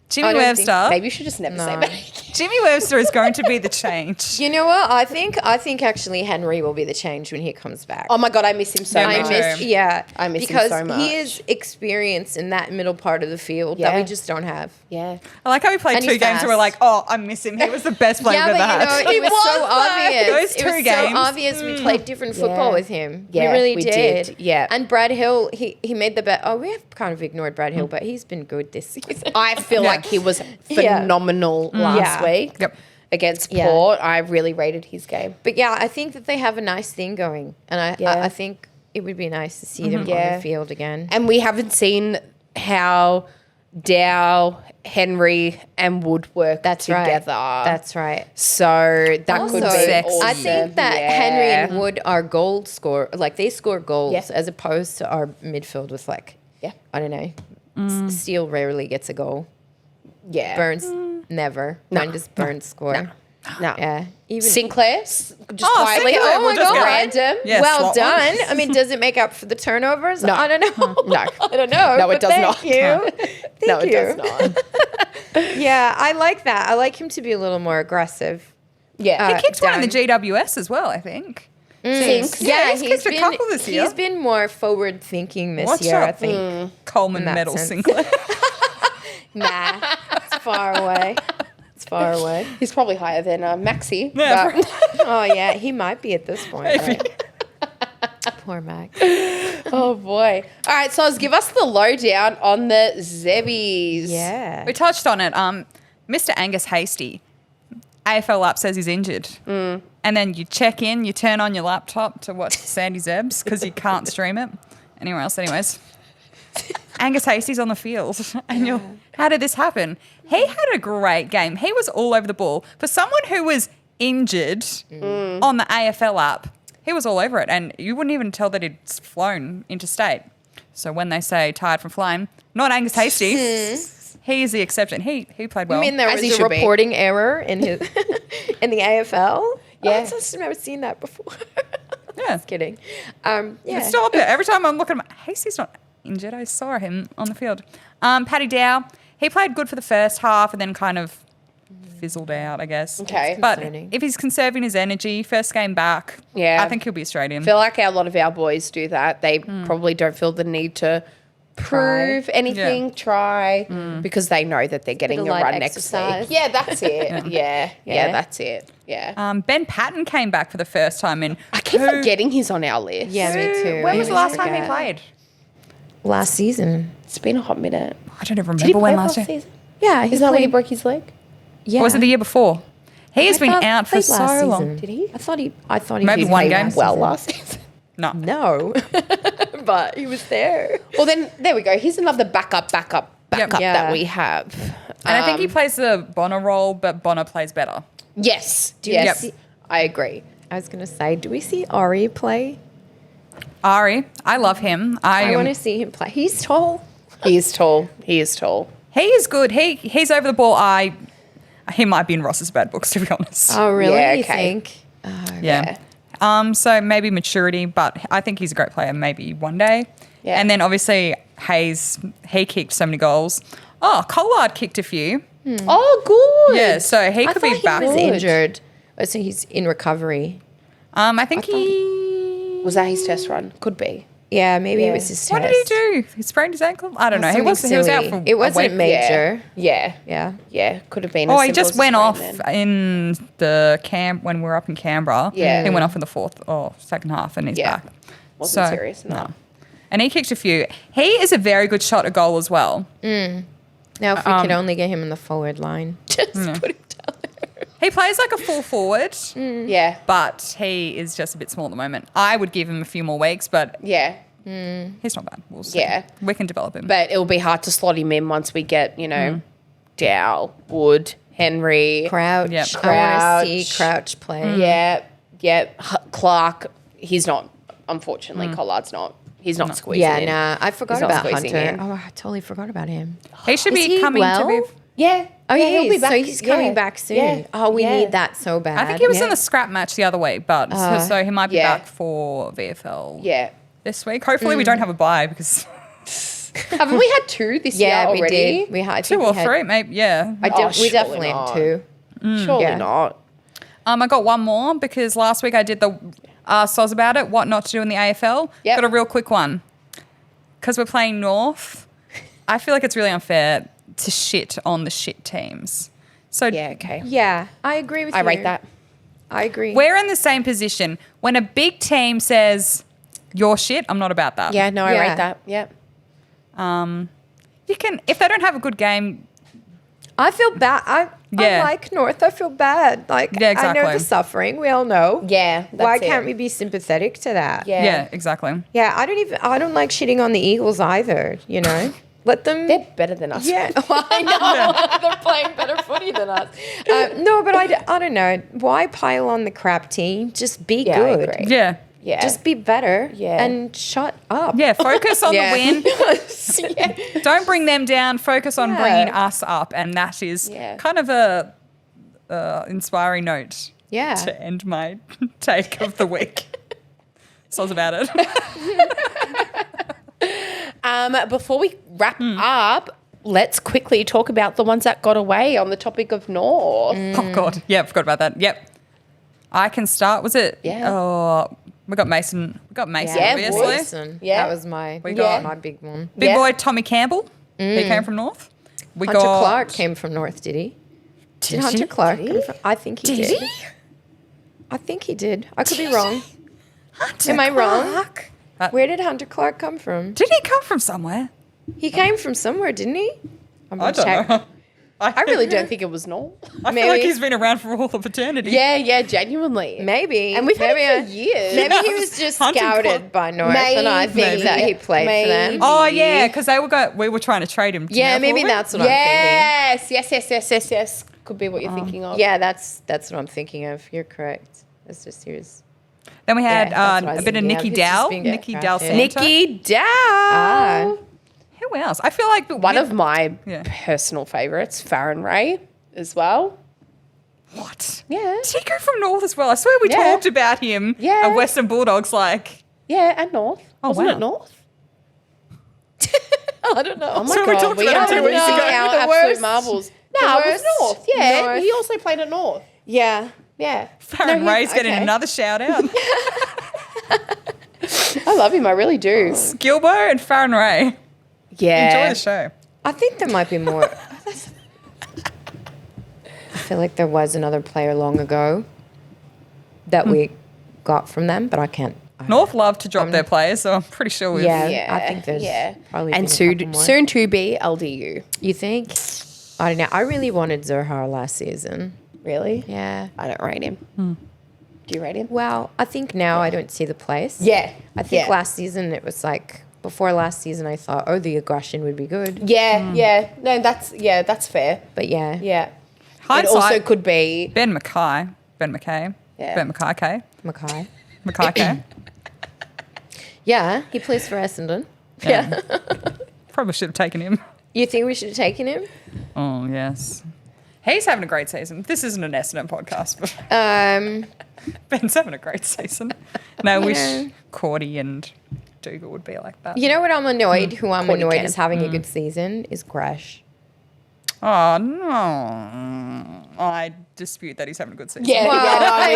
Jimmy I don't think- Webster. Maybe you should just never say No. that. Jimmy Webster is going to be the change. You know what? I think actually Henry will be the change when he comes back. Oh my God, I miss him so Yeah, much. me too. I miss him because so much. he is experienced in that middle part of the field that Yeah. we just don't have. Yeah. I like how we played And 2 he's games and we're fast. like, oh, I miss him. He was the best player Yeah, we've but ever had. you know, it was so obvious. Those It 2 was games. so obvious. We played different football Yeah. with him. Yeah, we really we did. did. Yeah. And Brad Hill, he made the bet. Oh, we have kind of ignored Brad Hill, but he's been good this season. I feel Yeah. like he was Yeah. phenomenal last Yeah. week Yep. against Yeah. Port. I really rated his game. But yeah, I think that they have a nice thing going, and Yeah. I think it would be nice to see them on Yeah. the field again. And we haven't seen how Dow, Henry, and Wood work That's together. right. That's right. So that Also, could be sexy. awesome. I think that Yeah. Henry and Wood are goal score, like they score goals Yeah. as opposed to our midfield with like, Yeah. I don't know, Steele rarely gets a goal. Yeah. Burns never. No. When does Burns score? No. Yeah. Even Sinclair, just Oh, quietly. Sinclair, Oh we'll my just God. go. Random. Yeah, well slot done. one. I mean, does it make up for the turnovers? No. I don't know. No. I don't know. No, it but does thank not. You. Thank No, you. it does not. Yeah, I like that. I like him to be a little more aggressive. Yeah. He kicked one in the done. GWS as well, I think. Sinks. Yeah, he's kicked a couple this year. He's been more forward thinking this Watch year, out. I think. Coleman In that Medal sense. Sinclair. Nah, it's far away. It's far away. He's probably higher than Maxi. Yeah, but- Oh yeah, he might be at this point. Right? Poor Max. oh boy. All right, so give us the lowdown on the Zebbies. Yeah. We touched on it. Mr. Angus Hasty, AFL app says he's injured. And then you check in, you turn on your laptop to watch Sandy Zebs because you can't stream it anywhere else. Anyways, Angus Hasty's on the field. And you're, how did this happen? He had a great game. He was all over the ball. For someone who was injured on the AFL app, he was all over it. And you wouldn't even tell that he'd flown interstate. So when they say tired from flying, not Angus Hasty. He is the exception. He played well. I mean, there As he was a should be. reporting error in his in the AFL. Yeah. I've just never seen that before. Yeah. Just kidding. Yeah. It's still up there. Every time I'm looking at him, Hasty's not injured. I saw him on the field. Paddy Dow, he played good for the first half and then kind of fizzled out, I guess. Okay. But concerning. if he's conserving his energy, first game back, Yeah. I think he'll be straight in. I feel like a lot of our boys do that. They probably don't feel the need to prove anything, try, because they know that they're getting a light run exercise. next week. Yeah, that's it. Yeah, that's it. Yeah. Ben Patton came back for the first time in. I keep forgetting he's on our list. Yeah, me too. When I was the always last time he forget. played? Last season. It's been a hot minute. I don't even Did he remember play when last last year. season? Yeah, Isn't that when he broke his leg? Yeah. Or was it the year before? He has been out for so long. Did he? I thought he Maybe did one play game. last Well, season. last season. No. No, but he was there. Well, then there we go. Here's another backup Yeah. that we have. And I think he plays the Bonner role, but Bonner plays better. Yes. you Yes. see- I agree. I was gonna say, do we see Ari play? Ari, I love him. I want to see him play. He's tall. He is tall. He is tall. He is good. He's over the ball. He might be in Ross's bad books, to be honest. Oh, really? Yeah, You okay. think? yeah. So maybe maturity, but I think he's a great player. Maybe one day. Yeah. And then obviously Hayes, he kicked so many goals. Oh, Collard kicked a few. Oh, good. Yeah, so he I could thought be he back. was Good. injured. Oh, so he's in recovery. I think he. Was that his test run? Could be. Yeah, maybe Yeah. it was his What test. did he do? He sprained his ankle. I don't know. He Something was out silly. for. It a wasn't week. major. Yeah. Yeah. Yeah. Could have been. Oh, as he simple just as a went off sprain then. in the camp when we were up in Canberra. Yeah. He went off in the second half, and he's Yeah. back. Wasn't serious enough. No. And he kicked a few. He is a very good shot at goal as well. Now, if we could only get him in the forward line, just put him down there. He plays like a full forward, Yeah. but he is just a bit small at the moment. I would give him a few more weeks, but Yeah. he's not bad. We'll see. Yeah. We can develop him. But it'll be hard to slot him in once we get, Dow, Wood, Henry. Crouch. Yep. I want to Crouch. see Crouch play. Yeah. Clark. He's not, unfortunately, Collard's not. He's not squeezing Yeah, in. nah. I forgot He's not about squeezing Hunter. in. Oh, I totally forgot about him. He should Is be he coming well? to be. Yeah. Oh, yeah, yeah, he'll be back. so he's coming back soon. Yeah. Oh, we Yeah. need that so bad. I think he was Yeah. in the scrap match the other week, but so he might be Yeah. back for VFL Yeah. this week. Hopefully, we don't have a bye because Haven't we had two this year Yeah, we already? did. We had I two think or we had- three, maybe. Yeah. we surely definitely not. had two. Surely Yeah. not. I got one more because last week I did the soz about it, what not to do in the AFL. Yep. Got a real quick one. Because we're playing North, I feel like it's really unfair to shit on the shit teams. So Yeah, okay. Yeah, I agree with you. I rate that. I agree. we're in the same position. When a big team says, you're shit, I'm not about that. Yeah, no, I Yeah. rate that. Yeah. You can, if they don't have a good game, I feel bad. I Yeah. like North. I feel bad. Like, Yeah, I know exactly. the suffering. We all know. Yeah. Why that's can't it. we be sympathetic to that? Yeah. exactly. Yeah, I don't like shitting on the Eagles either, you know? Let them. They're better than us. Yeah, I know. They're playing better footy than us. No, but I don't know. Why pile on the crap team? Just be Yeah, I good. agree. Yeah. Yeah. Just be better. Yeah. And shut up. Yeah, focus on Yeah. the win. Don't bring them down. Focus on Yeah. bringing us up. And that is Yeah. kind of a inspiring note Yeah. to end my take of the week. So I was about it. Before we wrap up, let's quickly talk about the ones that got away on the topic of North. Oh, God. Yeah, forgot about that. Yep. I can start. Was it? Yeah. Oh, we got Mason. We got Mason, Yeah, obviously. Wilson. Yeah. That was my, We got- my big one. Big Yeah. boy Tommy Campbell. He came from North. We Hunter got Clark came from North, did he? Did Hunter Clark? come from- I think he did. I think he did. I could be wrong. Hunter Am I wrong? Clark. Where did Hunter Clark come from? Did he come from somewhere? He came from somewhere, didn't he? I'm I gonna check. don't know. I really don't think it was North. I feel like Maybe. he's been around for all of eternity. Yeah, genuinely. Maybe. And we've had maybe it for years. Maybe he Yeah. was just Hunter scouted Clark. by North, and I think Maybe. that he played for them. Maybe. Oh yeah, because we were trying to trade him. to Yeah, North, maybe weren't we? that's what I'm thinking. Yes. Could be what you're thinking of. Yeah, that's what I'm thinking of. You're correct. It's just he was. Then we had that's what I a was bit of thinking Nikki of. He's just Dow. been Nikki getting Dow crafted. Santo. Nikki Dow. Ah. Who else? I feel like One of my Yeah. personal favourites, Farron Ray, as well. What? Yeah. Did he go from North as well? I swear we Yeah. talked about him. Yeah. At Western Bulldogs, like. Yeah, and North. Oh, Wasn't wow. it North? I don't know. Oh my So we God, talked we about are him 2 weeks knowing ago. our The absolute worst. marbles. The No, it was worst. North. Yeah, North. he also played at North. Yeah. Yeah. Farron No, he- Ray's getting okay. another shout out. I love him. I really do. Gilbo and Farron Ray. Yeah. Enjoy the show. I think there might be more. I feel like there was another player long ago that we got from them, but I can't. North love to drop their players, so I'm pretty sure we've. Yeah, I think there's probably and been a soon, couple more. soon to be LDU. You think? I don't know. I really wanted Zohar last season. Really? Yeah. I don't rate him. Do you rate him? Well, I think now I don't see the place. Yeah. I think Yeah. last season it was like before last season I thought, oh, the aggression would be good. Yeah, yeah. No, that's fair. But yeah, Yeah. Hindsight, It also could be. Ben McKay. Yeah. Ben McKay. Mackay. McKay. Yeah, he plays for Essendon. Yeah. Probably should have taken him. You think we should have taken him? Oh, yes. He's having a great season. This isn't an Essendon podcast, but Ben's having a great season. No, I wish Yeah. Cordy and Dougal would be like that. You know what I'm annoyed? Who I'm Cordy annoyed can. is having a good season is Gresh. Oh, no. I dispute that he's having a good season. Yeah, yeah, no, I'm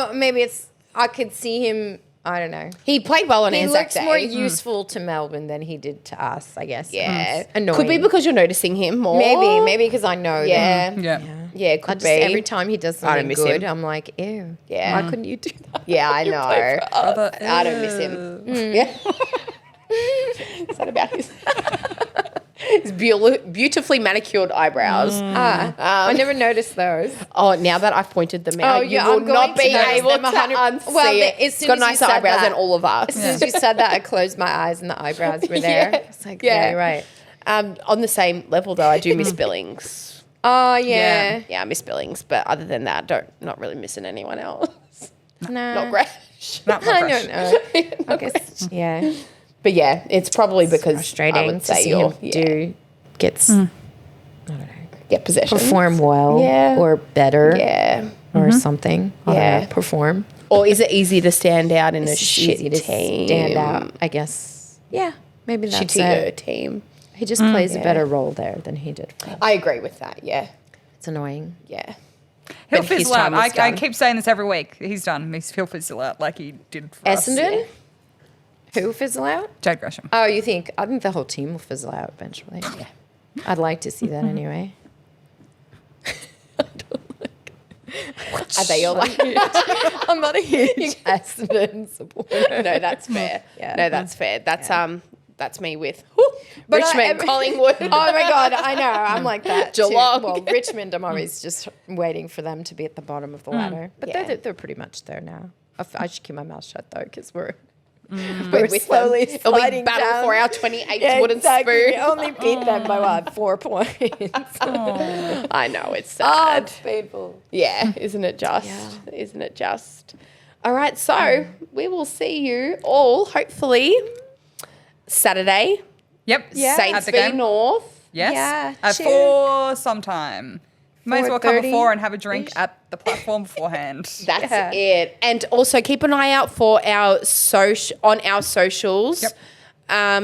with you. Maybe it's. I could see him. I don't know. He played well on He Anzac looks Day. more useful to Melbourne than he did to us, I guess. Yeah. It's annoying. Could be because you're noticing him more. maybe because I know Yeah. them. Yeah. Yeah, it I could just, be. every time he does I don't something miss good, him. I'm like, ew. Yeah. Why couldn't you do that? Yeah, I know. Brother, I don't miss him. Yeah. Is that about his? His beautifully manicured eyebrows. I never noticed those. Oh, now that I've pointed them out, you will I'm going not be to notice able them to 100 unsee Well, it. as It's soon got as you nicer said eyebrows that- than all of us. As soon as you said that, I closed my eyes and the eyebrows were there. Yeah. It's like, yeah, you're right. On the same level, though, I do miss Billings. Oh, yeah. Yeah, I miss Billings, but other than that, not really missing anyone else. No. Not Gresh. Not I fresh. don't know. I guess, yeah. But yeah, it's probably because Frustrating I would to say see you're him get possession, perform well Yeah. or better Yeah. or something. I don't Yeah. know, perform. Or is it easy to stand out in a It's shit easy to team? stand out, I guess. Yeah, maybe that's Shittier it. team. He just plays a better role there than he did. I agree with that. Yeah. It's annoying. Yeah. He'll But his fizzle out. time is I done. keep saying this every week. He's done. He'll fizzle out like he did for us. Essendon? Who fizzle out? Jade Gresham. Oh, you think? I think the whole team will fizzle out eventually. Yeah. I'd like to see that anyway. Are they all like? I'm not a huge Essendon supporter. No, that's fair. Yeah. No, that's fair. That's me with But Richmond, Collingwood. Oh my God, I know. I'm like that. too. Geelong. Well, Richmond, I'm always just waiting for them to be at the bottom of the ladder. But Yeah. they're pretty much there now. I should keep my mouth shut though, because we're with slowly them. It'll be sliding battle down. for our 28th wooden exactly. We spoon. only beat them by what, 4 points? I know it's Oh, sad. it's painful. Yeah, isn't it just? Yeah. Isn't it just? All right, so we will see you all hopefully Saturday. Yep. Saints At the v game. North. Yes. Yeah, At cheers. 4 sometime. May as well come 4:30 before and have a drink at the platform beforehand. That's Yeah. it. And also keep an eye out for our on our socials. Yep.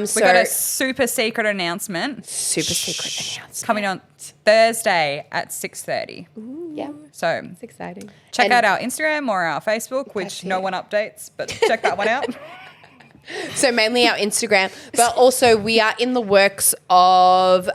So We got a super secret announcement super secret announcement. coming on Thursday at 6:30. Yeah. So It's exciting. check And- out our Instagram or our Facebook, which That's no it. one updates, but check that one out. So mainly our Instagram, but also we are in the works of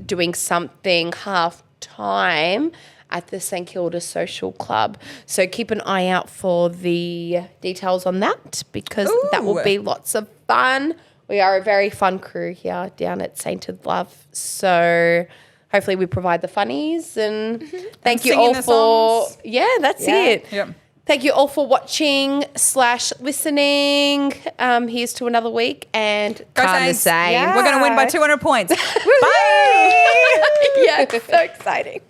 doing something half time at the St Kilda Social Club. So keep an eye out for the details on that because that will Ooh. be lots of fun. We are a very fun crew here down at Saintered Love. So hopefully we provide the funnies and thank you singing all the for songs. yeah, that's Yeah. it. Yep. Thank you all for watching / listening. Here's to another week and Go Can't Saints. say. Yeah. We're going to win by 200 points. Bye. Yeah, it's so exciting.